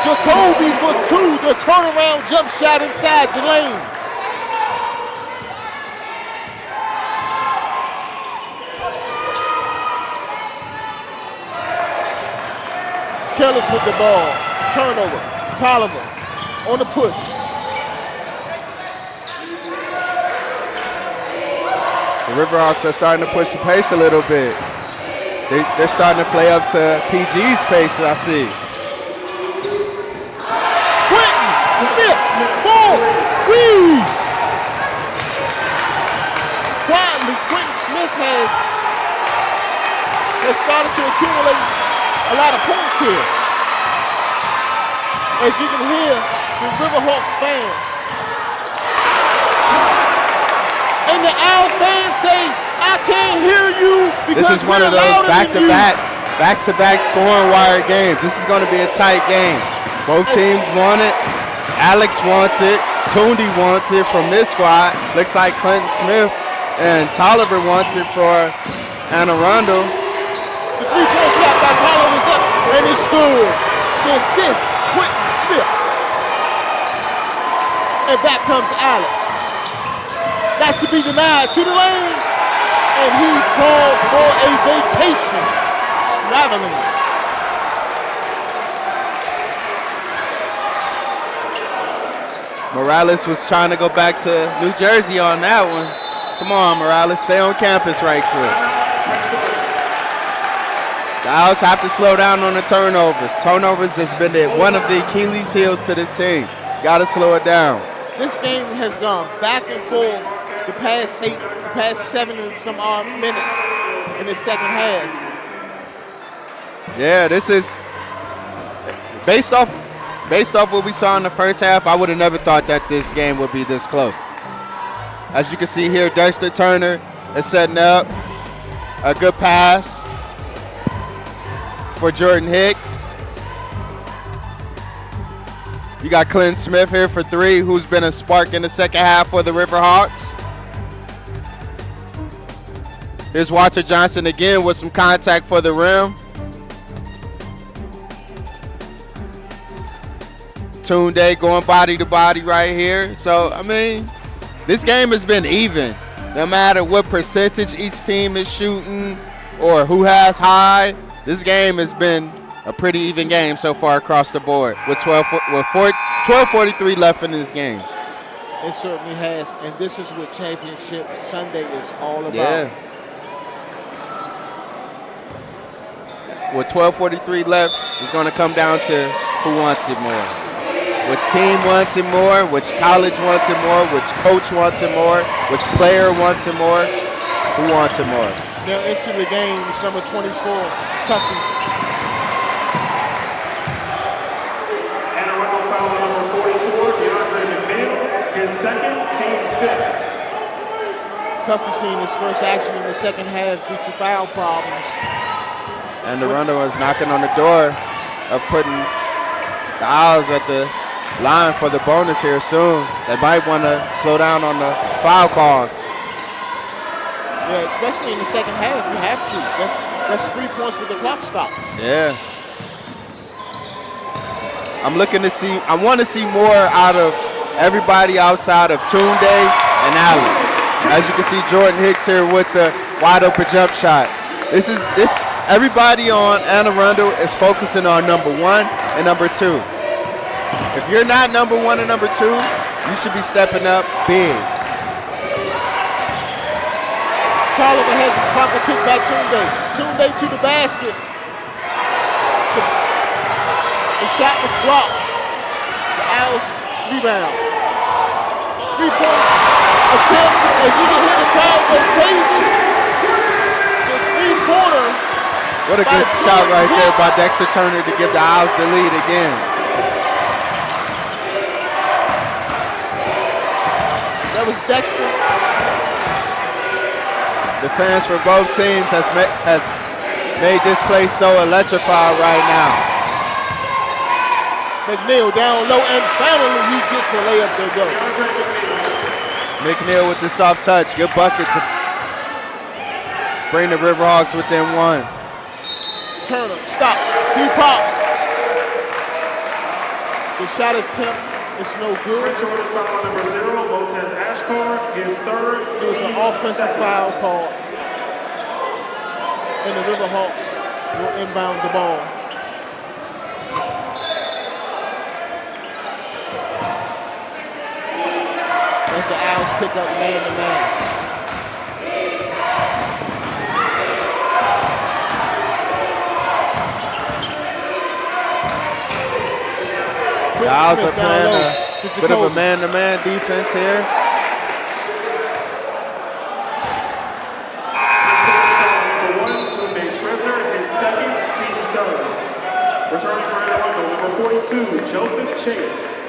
Jacoby for 2. The turnaround jump shot inside the lane. Careless with the ball. Turnover. Tolliver on the push. The Riverhawks are starting to push the pace a little bit. They're starting to play up to PG's pace, I see. Quentin Smith, ball, 3. Quietly, Quentin Smith has started to accumulate a lot of points here. As you can hear, the Riverhawks fans. And the Owl fans say, I can't hear you because this is one of those back-to-back scoring wire games. This is going to be a tight game. Both teams want it. Alex wants it. Tunde wants it from this squad. Looks like Clinton Smith and Tolliver wants it for Arundel. The three-point shot by Tolliver is up, and it's good. The assist, Quentin Smith. And back comes Alex. Not to be denied, to the lane. And he's called for a vacation. Traveling. Morales was trying to go back to New Jersey on that one. Come on, Morales, stay on campus right quick. The Owls have to slow down on the turnovers. Turnovers has been one of the Achilles heels to this team. Got to slow it down. This game has gone back and forth the past 7 and some odd minutes in the second half. Yeah, this is based off what we saw in the first half. I would have never thought that this game would be this close. As you can see here, Dexter Turner is setting up a good pass for Jordan Hicks. You got Clinton Smith here for 3, who's been a spark in the second half for the Riverhawks. Here's Walter Johnson again with some contact for the rim. Tunde going body to body right here. So, I mean, this game has been even. No matter what percentage each team is shooting or who has high, this game has been a pretty even game so far across the board with 12:43 left in this game. It certainly has, and this is what Championship Sunday is all about. Yeah. With 12:43 left, it's going to come down to who wants it more. Which team wants it more, which college wants it more, which coach wants it more, which player wants it more, who wants it more. Now into the game is number 24, Cuffy. And a rebel foul on number 44, DeAndre McNeil, his second, team 6. Cuffy seen his first action in the second half due to foul problems. And Arundel is knocking on the door of putting the Owls at the line for the bonus here soon. They might want to slow down on the foul calls. Yeah, especially in the second half, you have to. That's 3 points with the clock stopped. Yeah. I'm looking to see, I want to see more out of everybody outside of Tunde and Alex. As you can see, Jordan Hicks here with the wide open jump shot. Everybody on Arundel is focusing on number 1 and number 2. If you're not number 1 and number 2, you should be stepping up big. Charlotte has his pocket kick back Tunde. Tunde to the basket. The shot was blocked. The Owls rebound. 3-point attempt. As you can hear the crowd go crazy. The 3-pointer. What a good shot right there by Dexter Turner to give the Owls the lead again. That was Dexter. The fans for both teams has made this place so electrified right now. McNeil down low, and finally he gets a layup. There go. McNeil with the soft touch. Good bucket to bring the Riverhawks within 1. Turner stops. He pops. The shot attempt is no good. Red short is foul on number 0, Motez Ashkar, his third. It was an offensive foul call. And the Riverhawks will inbound the ball. As the Owls pick up man-to-man. The Owls are playing a bit of a man-to-man defense here. Number 1, Tunde Scrivener, his second, team's third. Returning for Arundel, number 42, Joseph Chase.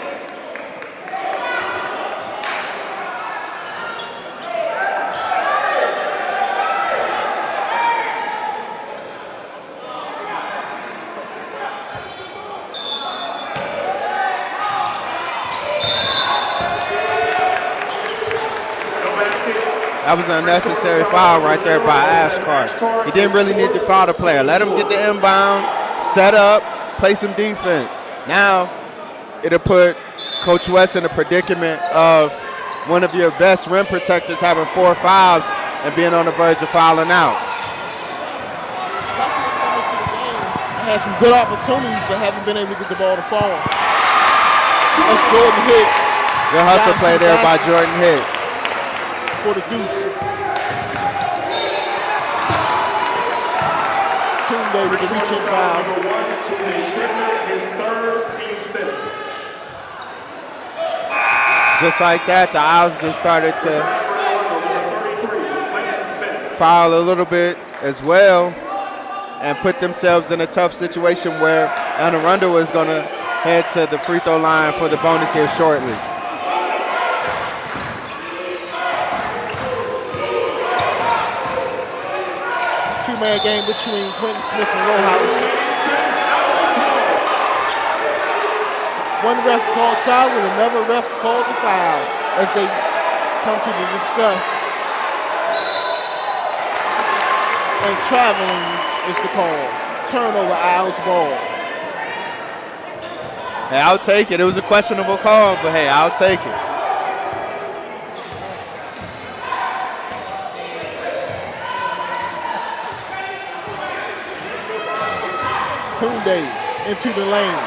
That was an unnecessary foul right there by Ashkar. He didn't really need to foul the player. Let him get the inbound, set up, play some defense. Now, it'll put Coach West in a predicament of one of your best rim protectors having 4 fouls and being on the verge of fouling out. Had some good opportunities, but haven't been able to get the ball to fall. That's Jordan Hicks. Good hustle play there by Jordan Hicks. For the deuce. Tunde with the reaching foul. Number 1, Tunde Scribner, his third, team's fifth. Just like that, the Owls just started to foul a little bit as well and put themselves in a tough situation where Arundel is going to head to the free throw line for the bonus here shortly. Two-man game between Quentin Smith and Rojas. One ref called foul and another ref called the foul as they come to discuss. And traveling is the call. Turnover, Owls ball. Hey, I'll take it. It was a questionable call, but hey, I'll take it. Tunde into the lane.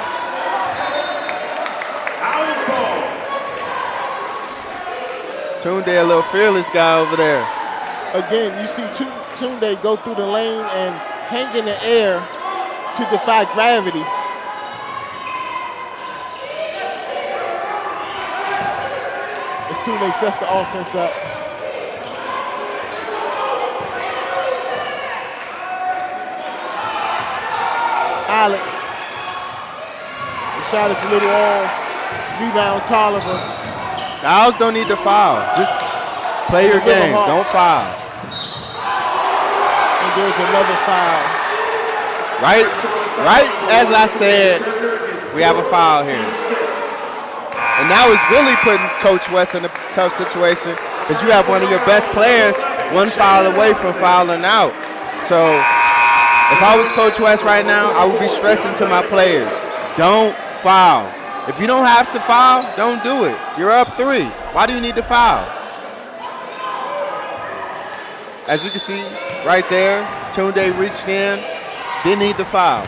Tunde, a little fearless guy over there. Again, you see Tunde go through the lane and hang in the air to defy gravity. As Tunde sets the offense up. Alex. The shot is a little off. Rebound, Tolliver. The Owls don't need to foul. Just play your game. Don't foul. And there's another foul. Right as I said, we have a foul here. And now it's really putting Coach West in a tough situation because you have one of your best players one foul away from fouling out. So if I was Coach West right now, I would be stressing to my players, don't foul. If you don't have to foul, don't do it. You're up 3. Why do you need to foul? As you can see right there, Tunde reached in, didn't need to foul.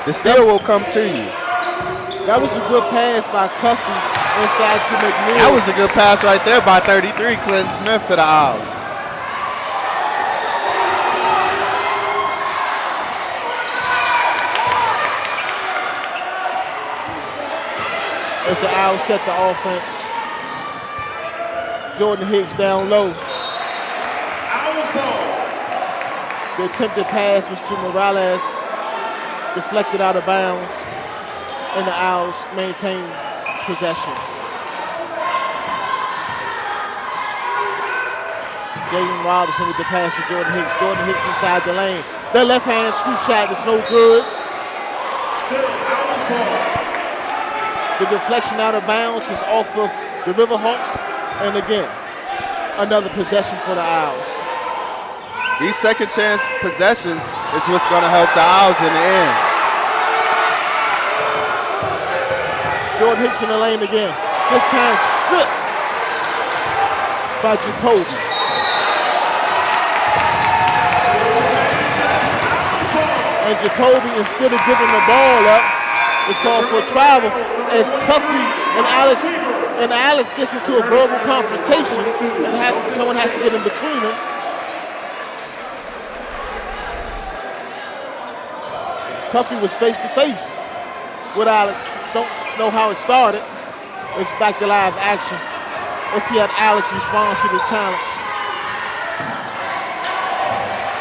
The steal will come to you. That was a good pass by Cuffy inside to McNeil. That was a good pass right there by 33, Clinton Smith to the Owls. As the Owls set the offense. Jordan Hicks down low. Owls ball. The attempted pass was to Morales, deflected out of bounds, and the Owls maintain possession. Jalen Robinson with the pass to Jordan Hicks. Jordan Hicks inside the lane. That left-hand scoop shot is no good. Still Owls ball. The deflection out of bounds is off of the Riverhawks. And again, another possession for the Owls. These second chance possessions is what's going to help the Owls in the end. Jordan Hicks in the lane again. This time stripped by Jacoby. And Jacoby, instead of giving the ball up, is called for travel as Cuffy and Alex gets into a verbal confrontation and someone has to get in between them. Cuffy was face to face with Alex. Don't know how it started. It's back to live action. Let's see how Alex responds to the challenge.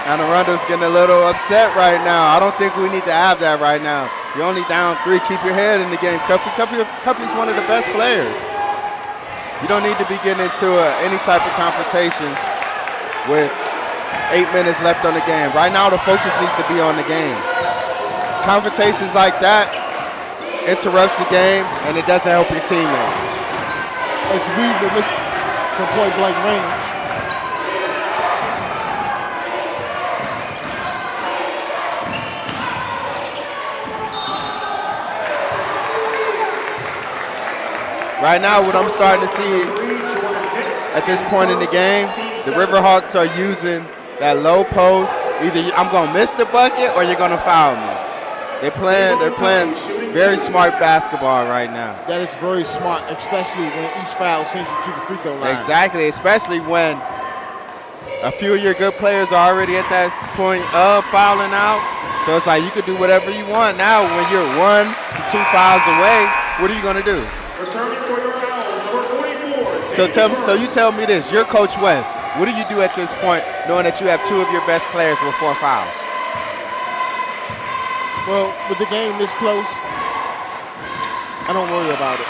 And Arundel's getting a little upset right now. I don't think we need to have that right now. You're only down 3. Keep your head in the game. Cuffy's one of the best players. You don't need to be getting into any type of confrontations with 8 minutes left on the game. Right now, the focus needs to be on the game. Confrontations like that interrupts the game, and it doesn't help your teammates. As Weaver missed from point blank range. Right now, what I'm starting to see at this point in the game, the Riverhawks are using that low post. Either I'm going to miss the bucket or you're going to foul me. They're playing very smart basketball right now. That is very smart, especially when each foul sends you to the free throw line. Exactly, especially when a few of your good players are already at that point of fouling out. So it's like you can do whatever you want. Now when you're 1 to 2 fouls away, what are you going to do? Returning for your fouls, number 44. So you tell me this, you're Coach West. What do you do at this point knowing that you have 2 of your best players with 4 fouls? Well, with the game this close, I don't worry about it.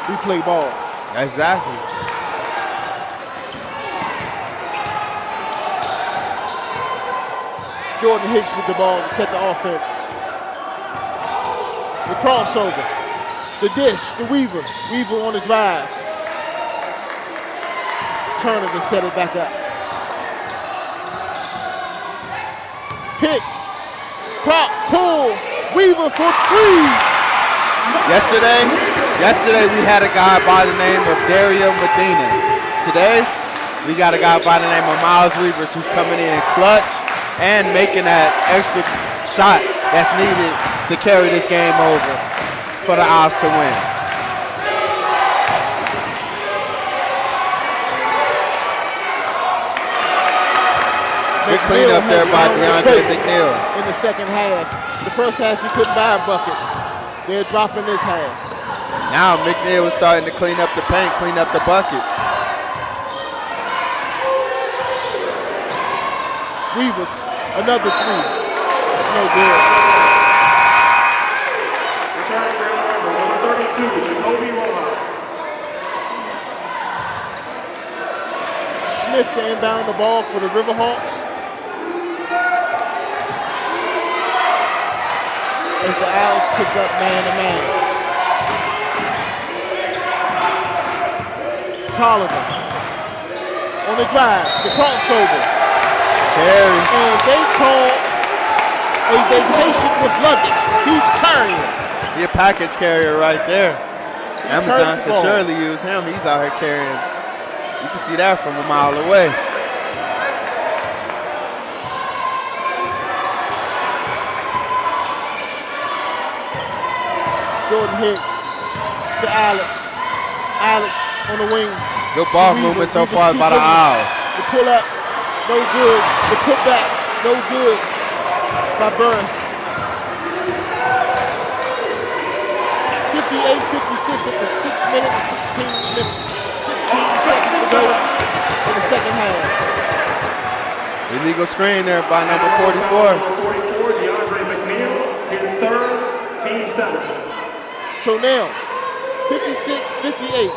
We play ball. Exactly. Jordan Hicks with the ball to set the offense. The crossover. The dish, the Weaver. Weaver on the drive. Turner to set it back up. Pick. Pop, pull. Weaver for 3. Yesterday we had a guy by the name of Dario Medina. Today we got a guy by the name of Miles Weavers who's coming in clutch and making that extra shot that's needed to carry this game over for the Owls to win. Good cleanup there by DeAndre McNeil. In the second half. The first half he couldn't buy a bucket. They're dropping this half. Now McNeil is starting to clean up the paint, clean up the buckets. Weaver, another 3. It's no good. Returning for number 132, Jacoby Rojas. Smith to inbound the ball for the Riverhawks. As the Owls picked up man-to-man. Tolliver on the drive, the crossover. Carry. And they call a vacation with luggage. He's carrying. He's a package carrier right there. Amazon could surely use him. He's out here carrying. You can see that from a mile away. Jordan Hicks to Alex. Alex on the wing. Good ball movement so far by the Owls. The pull up, no good. The putback, no good by Burris. 58-56 at the 6 minute and 16 seconds to go in the second half. Illegal screen there by number 44. Number 44, DeAndre McNeil, his 3rd, team 7. So now, 56-58.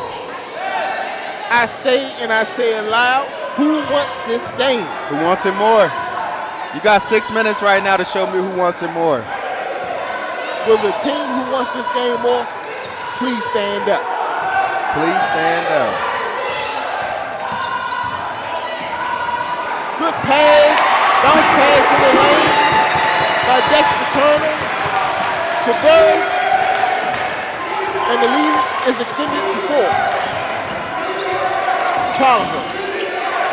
I say it loud, who wants this game? Who wants it more? You got 6 minutes right now to show me who wants it more. Will the team who wants this game more, please stand up. Please stand up. Good pass, bounce pass in the lane by Dexter Turner to Burris. And the lead is extended to 4. Tolliver.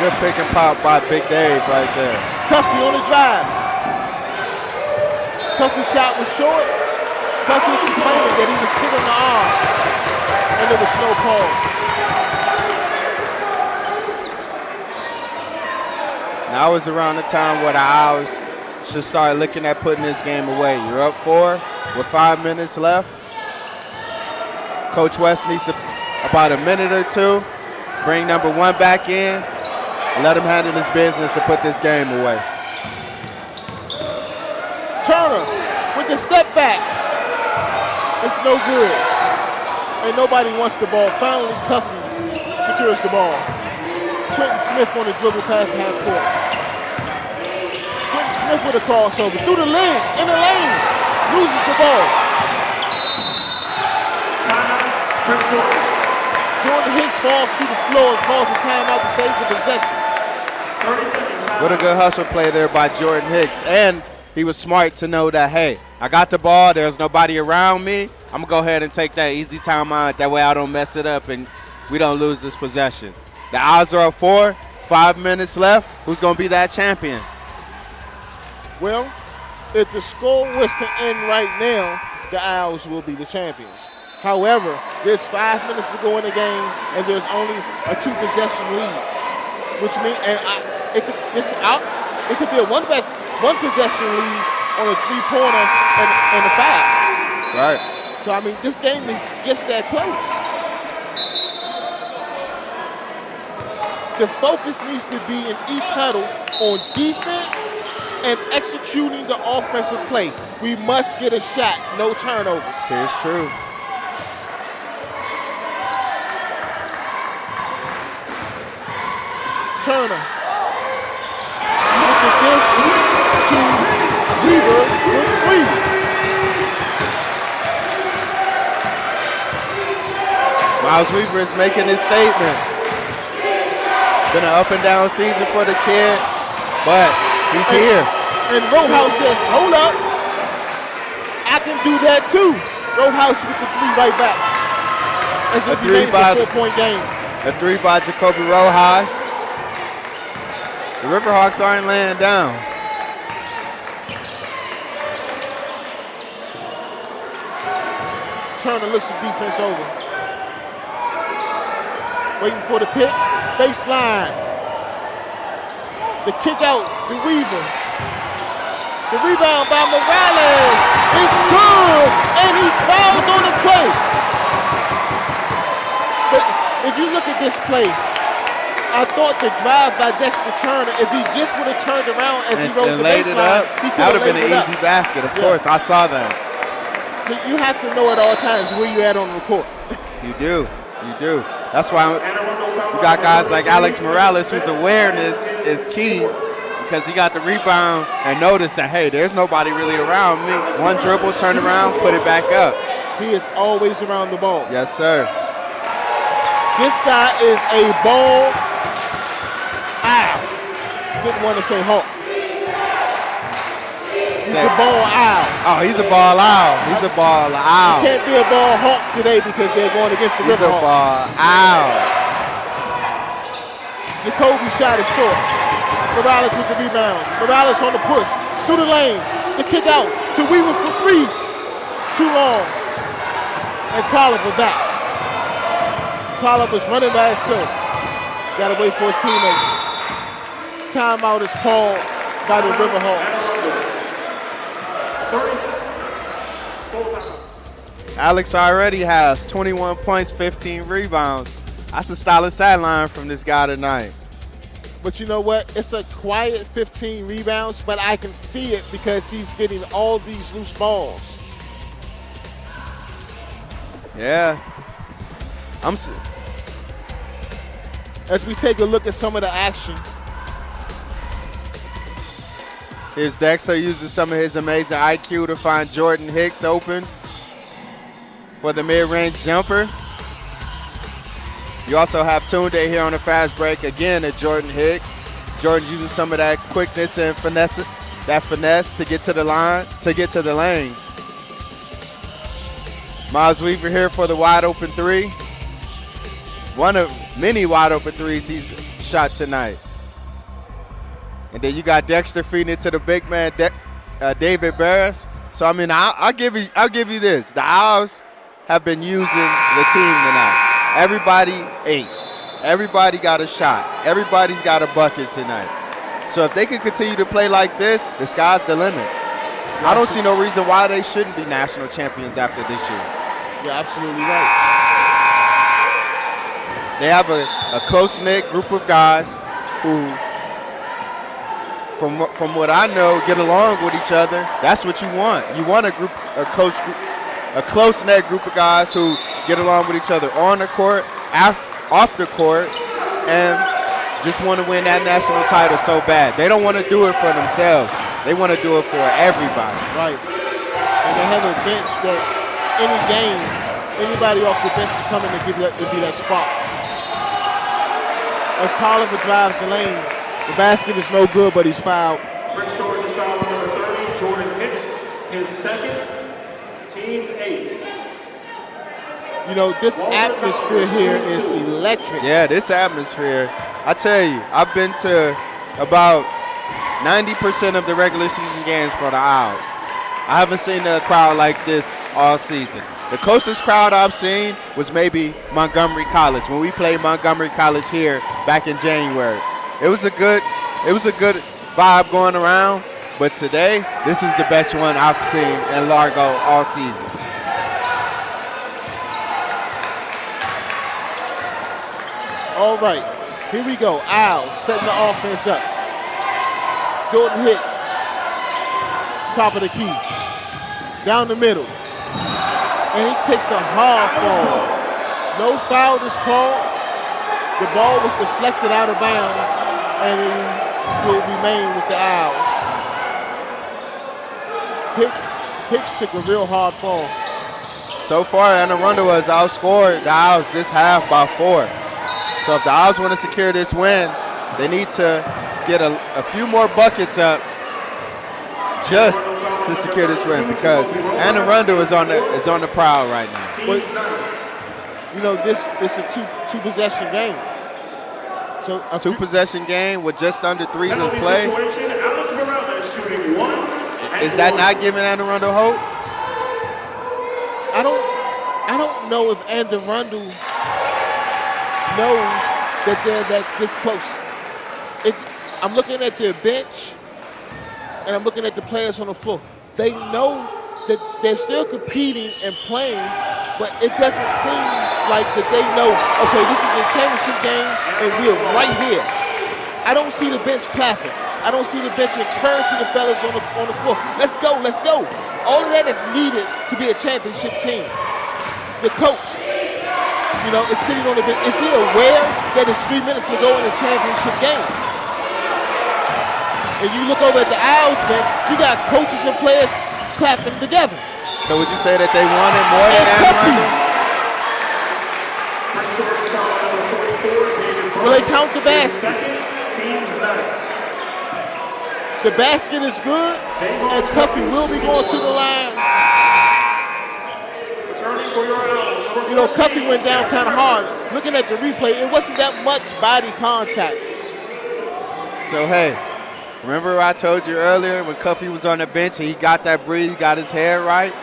Good pick and pop by Big Dave right there. Cuffey on the drive. Cuffey's shot was short. Cuffey was complaining that he was hit on the arm. And there was no call. Now is around the time where the Owls should start looking at putting this game away. You're up 4 with 5 minutes left. Coach West needs to, about a minute or 2, bring number 1 back in and let him handle his business to put this game away. Turner with the step back. It's no good. And nobody wants the ball. Finally, Cuffey secures the ball. Quentin Smith on the dribble past half court. Quentin Smith with a crossover through the legs, in the lane. Loses the ball. Jordan Hicks falls to the floor and calls a timeout to save the possession. 30 seconds. What a good hustle play there by Jordan Hicks. And he was smart to know that, hey, I got the ball. There's nobody around me. I'm going to go ahead and take that easy timeout. That way I don't mess it up and we don't lose this possession. The Owls are up 4, 5 minutes left. Who's going to be that champion? Well, if the score was to end right now, the Owls will be the champions. However, there's 5 minutes to go in the game, and there's only a 2-possession lead, which means it could be a one possession lead on a 3-pointer and a foul. Right. So I mean, this game is just that close. The focus needs to be in each huddle on defense and executing the offensive play. We must get a shot, no turnovers. Here's true. Turner. Look at this to Weaver for 3. Miles Weaver is making his statement. Been an up and down season for the kid, but he's here. And Rojas says, hold up. I can do that too. Rojas with the 3 right back. As it remains a 4-point game. A 3 by Jacoby Rojas. The Riverhawks aren't laying down. Turner looks the defense over. Waiting for the pick. Baseline. The kick out to Weaver. The rebound by Morales. It's good. And he's fouled on the play. But if you look at this play, I thought the drive by Dexter Turner, if he just would have turned around as he rode the laid it baseline, up, he could that would have have been an easy basket. Of course, I saw that. You have to know at all times where you're at on the court. You do. You do. That's why you got guys like Alex Morales, whose awareness is key because he got the rebound and noticed that, hey, there's nobody really around me. One dribble, turn around, put it back up. He is always around the ball. Yes, sir. This guy is a ball owl. Didn't want to say hawk. He's a ball owl. Oh, he's a ball owl. He's a ball owl. He can't be a ball hawk today because they're going against the Riverhawks. He's a ball owl. Jacoby shot is short. Morales with the rebound. Morales on the push. Through the lane. The kick out to Weaver for 3. Too long. And Tolliver back. Tolliver's running by himself. Got to wait for his teammates. Timeout is called by the Riverhawks. 30 seconds. Full time. Alex already has 21 points, 15 rebounds. That's a solid sideline from this guy tonight. But you know what? It's a quiet 15 rebounds, but I can see it because he's getting all these loose balls. Yeah. As we take a look at some of the action. Here's Dexter using some of his amazing IQ to find Jordan Hicks open for the mid-range jumper. You also have Tunde here on the fast break again at Jordan Hicks. Jordan using some of that quickness and finesse to get to the line, to get to the lane. Miles Weaver here for the wide open 3. One of many wide open 3s he's shot tonight. And then you got Dexter feeding it to the big man, David Barris. So I mean, I'll give you this: the Owls have been using the team tonight. Everybody ate. Everybody got a shot. Everybody's got a bucket tonight. So if they can continue to play like this, the sky's the limit. I don't see no reason why they shouldn't be national champions after this year. You're absolutely right. They have a close-knit group of guys who, from what I know, get along with each other. That's what you want. You want a close-knit group of guys who get along with each other on the court, off the court, and just want to win that national title so bad. They don't want to do it for themselves. They want to do it for everybody. Right. And they have a bench that any game, anybody off the bench can come in and be that spot. As Tolliver drives the lane, the basket is no good, but he's fouled. Prince George is fouled on number 30, Jordan Hicks, his second, team's 8th. You know, this atmosphere here is electric. Yeah, this atmosphere. I tell you, I've been to about 90% of the regular season games for the Owls. I haven't seen a crowd like this all season. The closest crowd I've seen was maybe Montgomery College when we played Montgomery College here back in January. It was a good vibe going around, but today this is the best one I've seen in Largo all season. All right, here we go. Owls setting the offense up. Jordan Hicks, top of the key, down the middle. And he takes a hard fall. No foul is called. The ball was deflected out of bounds, and it will remain with the Owls. Hicks took a real hard fall. So far, Arundel has outscored the Owls this half by 4. So if the Owls want to secure this win, they need to get a few more buckets up just to secure this win, because Arundel is on the prowl right now. But, you know, this is a two possession game. So a 2-possession game with just under 3 to play. Is that not giving Arundel hope? I don't know if Arundel knows that they're this close. I'm looking at their bench, and I'm looking at the players on the floor. They know that they're still competing and playing, but it doesn't seem like that they know, okay, this is a championship game, and we're right here. I don't see the bench clapping. I don't see the bench encouraging the fellas on the floor. Let's go, let's go. All of that is needed to be a championship team. The coach, you know, is sitting on the bench. Is he aware that it's 3 minutes to go in a championship game? And you look over at the Owls bench, you got coaches and players clapping together. So would you say that they wanted more than Arundel? Will they count the basket? The basket is good, and Cuffy will be going to the line. You know, Cuffy went down kind of hard. Looking at the replay, it wasn't that much body contact. So, hey, remember I told you earlier when Cuffy was on the bench and he got that breathe, he got his head right?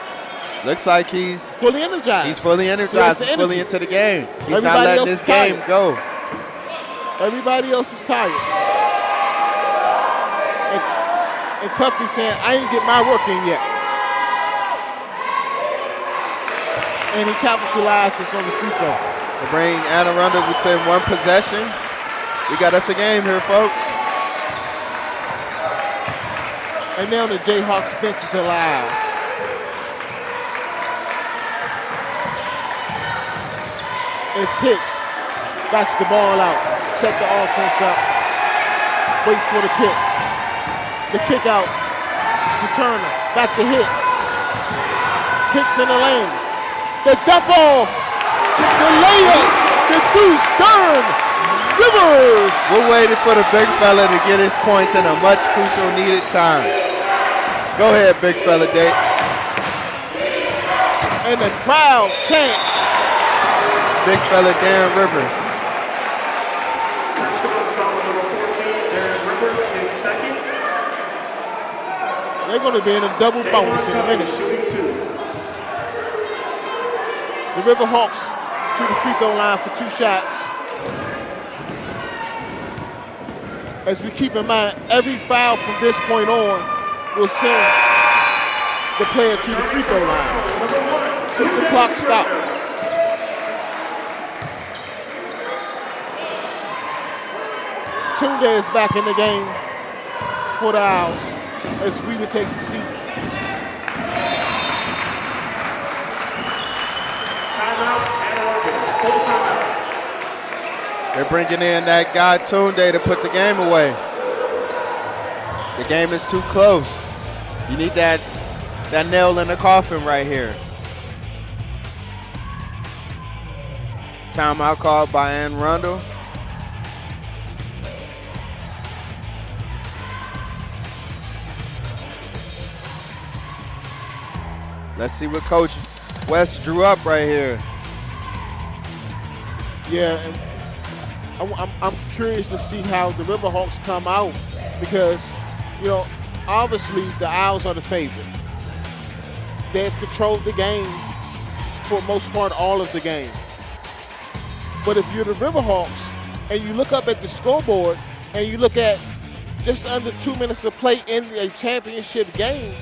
Looks like he's fully energized. He's fully energized, he's fully into the game. He's Everybody not letting this game go. Everybody else is tired. And Cuffy saying, I ain't get my work in yet. And he capitalizes on the free throw. To bring Arundel within 1 possession. We got us a game here, folks. And now the Jayhawks bench is alive. It's Hicks. Backs the ball out. Set the offense up. Wait for the pick. The kick out to Turner. Back to Hicks. Hicks in the lane. The dump ball. The layup. The deuce. Turn. Rivers. We're waiting for the big fella to get his points in a much crucial needed time. Go ahead, big fella, Dave. And the crowd chants. Big fella, Darren Rivers. They're going to be in a double bonus in a minute. The Riverhawks to the free throw line for 2 shots. As we keep in mind, every foul from this point on will send the player to the free throw line. Since the clock stopped. Tunde is back in the game for the Owls as Weaver takes a seat. Timeout and full timeout. They're bringing in that guy Tunde to put the game away. The game is too close. You need that nail in the coffin right here. Timeout called by Arundel. Let's see what Coach West drew up right here. Yeah, and I'm curious to see how the Riverhawks come out, because You know, obviously the Owls are the favorite. They've controlled the game for the most part all of the game. But if you're the Riverhawks and you look up at the scoreboard and you look at just under 2 minutes of play in a championship game,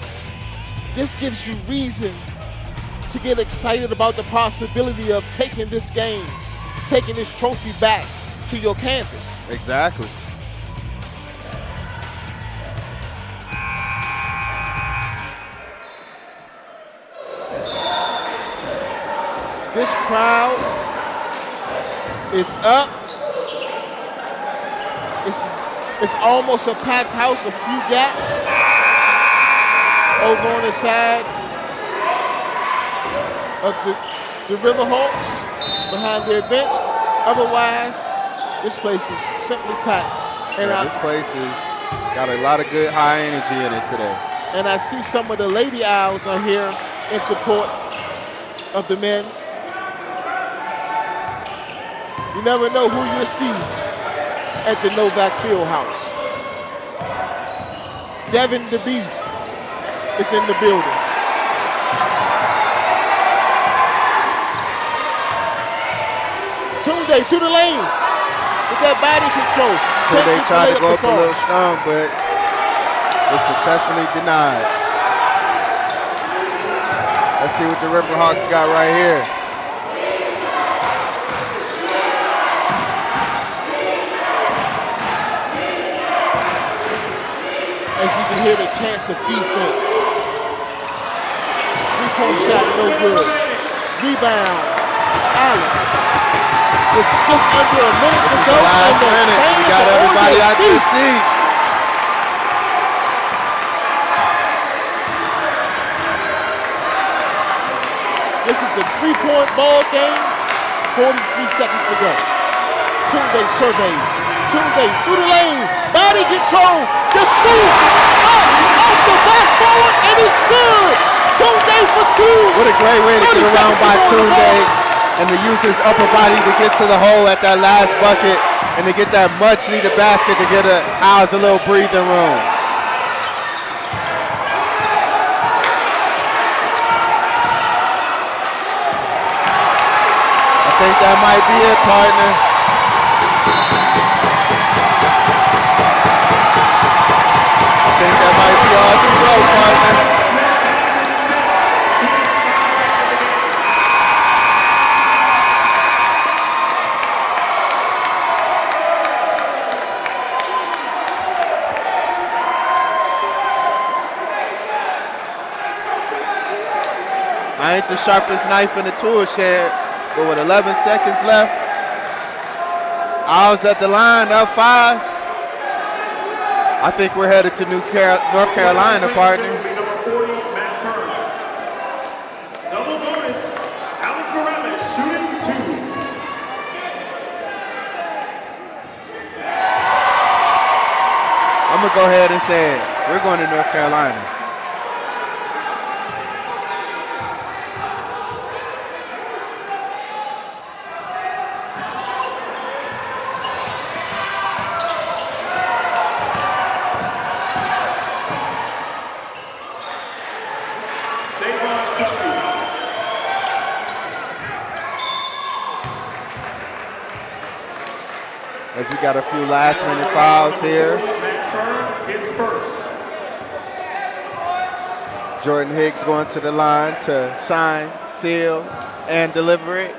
this gives you reason to get excited about the possibility of taking this game, taking this trophy back to your campus. Exactly. This crowd is up. It's almost a packed house, a few gaps over on the side of the Riverhawks behind their bench. Otherwise, this place is simply packed. And this place has got a lot of good high energy in it today. And I see some of the Lady Owls are here in support of the men. You never know who you'll see at the Novak Fieldhouse. Devin the Beast is in the building. Tunde to the lane with that body control. Tunde tried to go up a little strong, but was successfully denied. Let's see what the Riverhawks got right here. As you can hear the chants of defense. Three-point shot, no good. Rebound, Alex. With just under a minute to go. Last minute, we got everybody out their seats. This is the three-point ball game. 43 seconds to go. Tunde surveys. Tunde through the lane. Body control. The scoop. Up, off the backboard, and it's good. Tunde for two. What a great way to get around by Tunde and to use his upper body to get to the hole at that last bucket and to get that much-needed basket to get the Owls a little breathing room. I think that might be it, partner. I think that might be all she wrote, partner. I ain't the sharpest knife in the tool shed, but with 11 seconds left, Owls at the line, up 5. I think we're headed to North Carolina, partner. Number 40, Matt Kern. Double bonus, Alex Morales shooting 2. I'm going to go ahead and say it. We're going to North Carolina. As we got a few last-minute fouls here. His first. Jordan Hicks going to the line to sign, seal, and deliver it.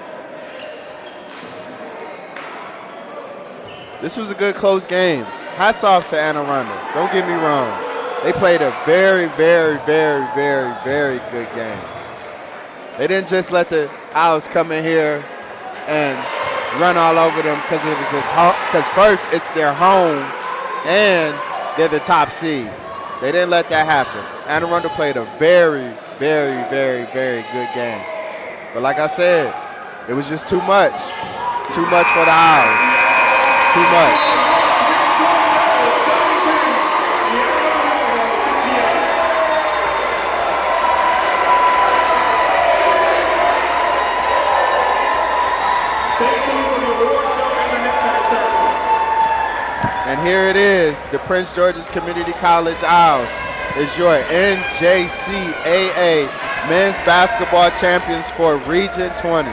This was a good close game. Hats off to Arundel. Don't get me wrong. They played a very, very, very, very, very good game. They didn't just let the Owls come in here and run all over them because it was his home. Because first, it's their home, and they're the top seed. They didn't let that happen. Arundel played a very, very, very, very good game. But like I said, it was just too much. Too much for the Owls. Too much. And here it is. The Prince George's Community College Owls is your NJCAA men's basketball champions for Region 20.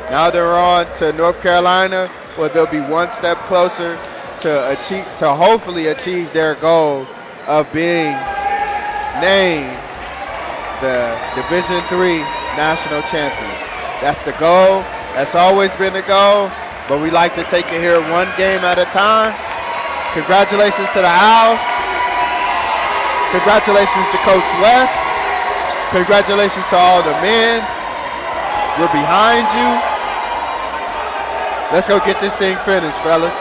Now they're on to North Carolina, where they'll be one step closer to hopefully achieve their goal of being named the Division III national champions. That's the goal. That's always been the goal, but we like to take it here one game at a time. Congratulations to the Owls. Congratulations to Coach West. Congratulations to all the men. We're behind you. Let's go get this thing finished, fellas.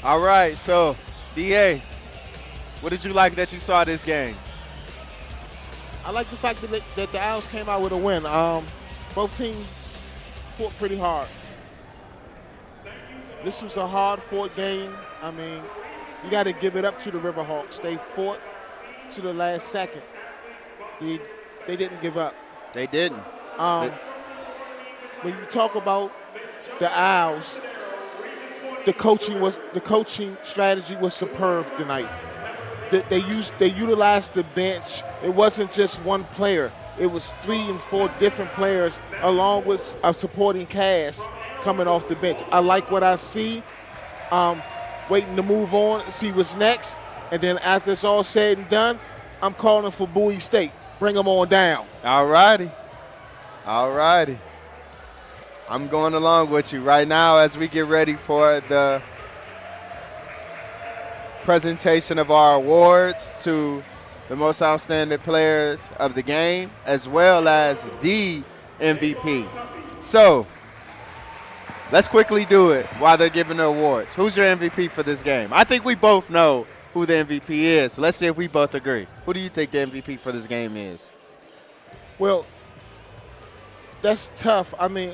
All right, so DA, what did you like that you saw this game? I like the fact that the Owls came out with a win. Both teams fought pretty hard. This was a hard-fought game. I mean, you got to give it up to the Riverhawks. They fought to the last second. They didn't give up. They didn't. When you talk about the Owls, the coaching strategy was superb tonight. They utilized the bench. It wasn't just one player. It was 3 and 4 different players along with a supporting cast coming off the bench. I like what I see. Waiting to move on, see what's next. And then after it's all said and done, I'm calling for Bowie State. Bring them on down. All righty. All righty. I'm going along with you right now as we get ready for the presentation of our awards to the most outstanding players of the game, as well as the MVP. So let's quickly do it while they're giving the awards. Who's your MVP for this game? I think we both know who the MVP is. So let's see if we both agree. Who do you think the MVP for this game is? Well, that's tough. I mean,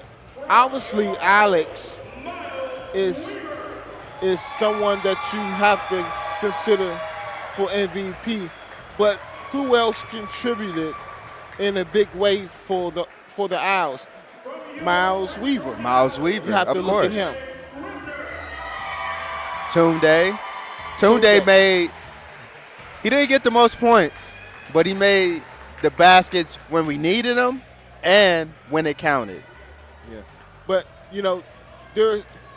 obviously Alex is someone that you have to consider for MVP, but who else contributed in a big way for the Owls? Miles Weaver. Miles Weaver, you have to of look course. at him. Tunde made, he didn't get the most points, but he made the baskets when we needed them and when it counted. Yeah, but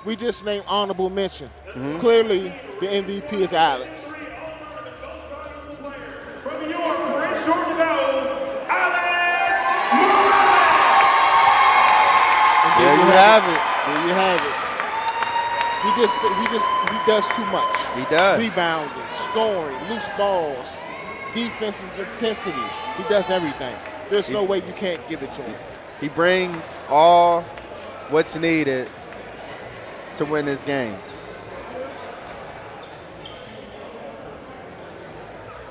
we just named honorable mention. Mm-hmm. Clearly, the MVP is Alex. From New York, Prince George's Owls, Alex Morales. There you have it. There you have it. He does too much. He does. Rebounding, scoring, loose balls, defensive intensity. He does everything. There's no way you can't give it to him. He brings all what's needed to win this game.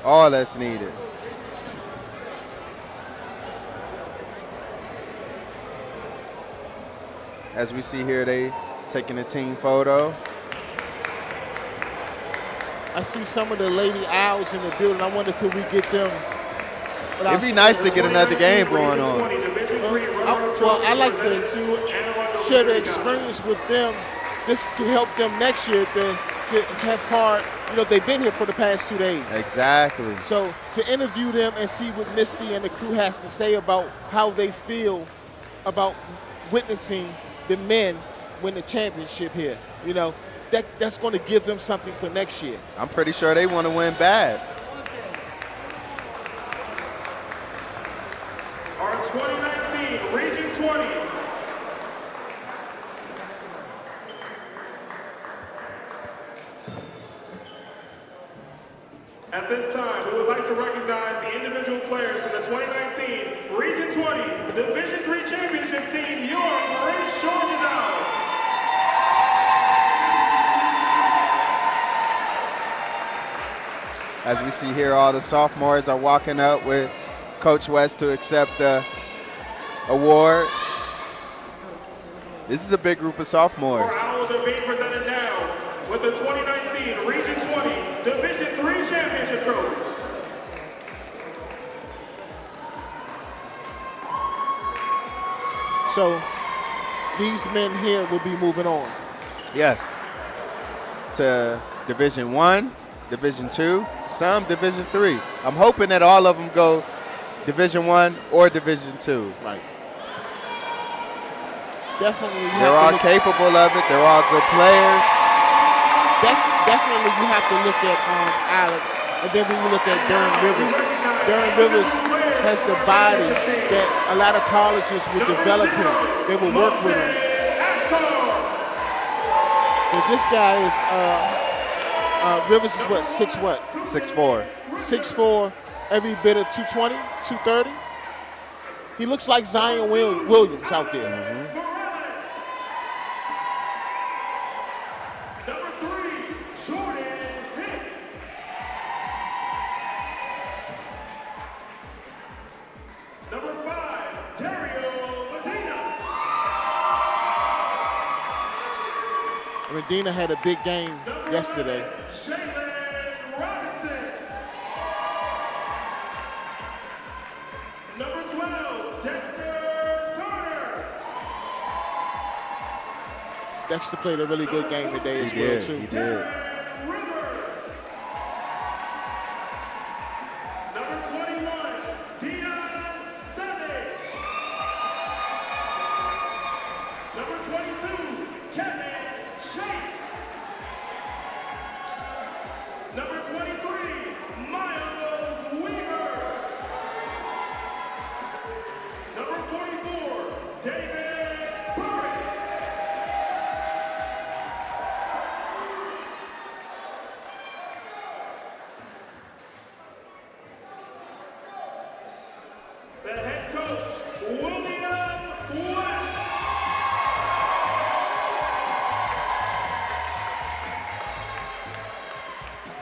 All that's needed. As we see here, they taking a team photo. I see some of the Lady Owls in the building. I wonder, could we get them? It'd be nice to get another game going on. Well, I like to share the experience with them. This can help them next year to have part. They've been here for the past 2 days. Exactly. So to interview them and see what Misty and the crew has to say about how they feel about witnessing the men win the championship here. That's going to give them something for next year. I'm pretty sure they want to win bad. Our 2019 Region 20. At this time, we would like to recognize the individual individual players for the 2019 Region 20 Division III Championship Team, your Prince George is out. As we see here, all the sophomores are walking up with Coach West to accept the award. This is a big group of sophomores. Our owls are being presented now with the 2019 Region 20 Division III Championship Trophy. So these men here will be moving on. Yes. To Division I, Division II, some Division III. I'm hoping that all of them go Division I or Division II. Right. Definitely. They're all capable of it. They're all good players. Definitely you have to look at Alex, and then when you look at Darren Rivers has the body that a lot of colleges will develop him. They will work with him. But this guy is, Rivers is what, 6'4". 6'4", every bit of 220, 230. He looks like Zion Williams out there. Mm-hmm. Medina had a big game yesterday. Number 12, Dexter Turner. Dexter played a really good game today as well, too. He did. Number 21, Deion Savage. Number 22, Kevin Chase. Number 23, Miles Weaver. Number 44, David Burris. The head coach, William West.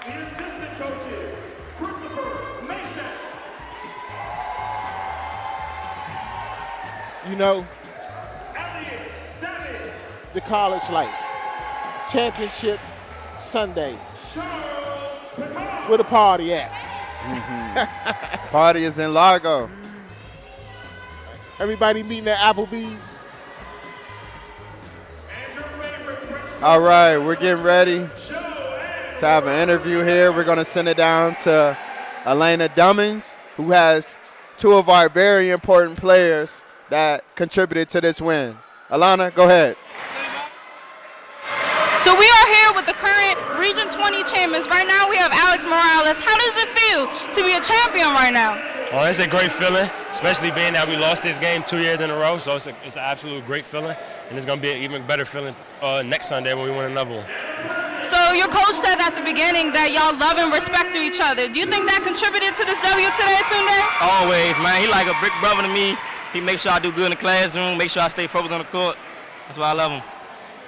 The assistant coaches, Christopher Meshack. You know, Elliot Savage. the college life. Championship Sunday. Charles Picard. Where the party at? Party is in Largo. Everybody meeting at Applebee's. All right, we're getting ready to have an interview here. We're going to send it down to Elena Dummins, who has two of our very important players that contributed to this win. Alana, go ahead. So we are here with the current Region 20 champions. Right now we have Alex Morales. How does it feel to be a champion right now? Oh, it's a great feeling, especially being that we lost this game 2 years in a row. So it's an absolute great feeling, and it's going to be an even better feeling next Sunday when we win another one. So your coach said at the beginning that y'all love and respect to each other. Do you think that contributed to this W today, Tunde? Always, man. He like a big brother to me. He makes sure I do good in the classroom, make sure I stay focused on the court. That's why I love him.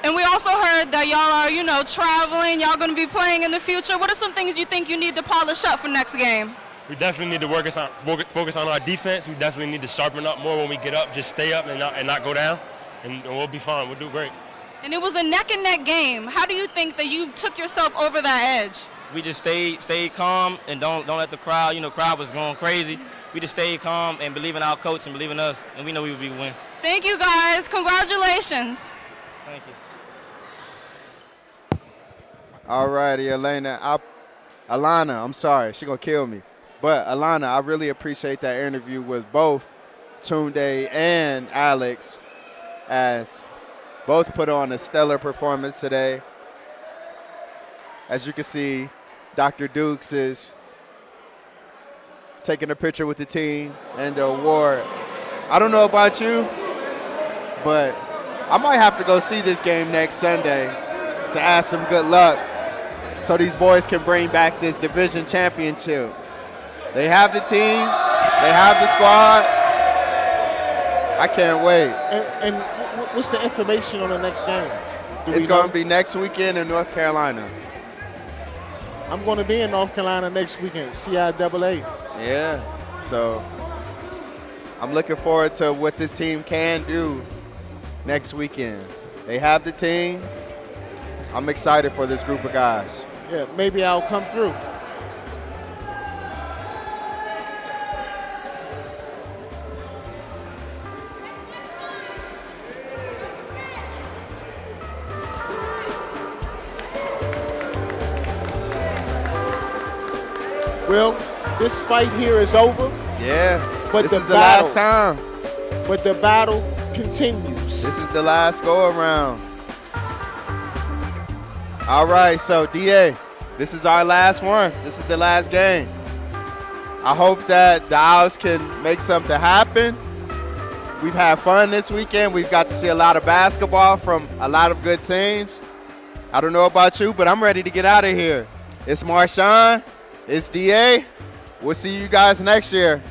And we also heard that y'all are, traveling. Y'all going to be playing in the future. What are some things you think you need to polish up for next game? We definitely need to focus on our defense. We definitely need to sharpen up more when we get up. Just stay up and not go down, and we'll be fine. We'll do great. And it was a neck-and-neck game. How do you think that you took yourself over that edge? We just stayed calm and don't let the crowd. Crowd was going crazy. We just stayed calm and believe in our coach and believe in us, and we know we would be win. Thank you, guys. Congratulations. Thank you. All righty, Alana, I'm sorry. She's going to kill me. But, Alana, I really appreciate that interview with both Tunde and Alex, as both put on a stellar performance today. As you can see, Dr. Dukes is taking a picture with the team and the award. I don't know about you, but I might have to go see this game next Sunday to ask some good luck so these boys can bring back this division championship. They have the team. They have the squad. I can't wait. And what's the information on the next game? It's going to be next weekend in North Carolina. I'm going to be in North Carolina next weekend, CIAA. Yeah, so I'm looking forward to what this team can do next weekend. They have the team. I'm excited for this group of guys. Yeah, maybe I'll come through. Well, this fight here is over. Yeah, but this is the last time. But the battle continues. This is the last go-around. All right, so DA, this is our last one. This is the last game. I hope that the Owls can make something happen. We've had fun this weekend. We've got to see a lot of basketball from a lot of good teams. I don't know about you, but I'm ready to get out of here. It's Marshawn. It's DA. We'll see you guys next year.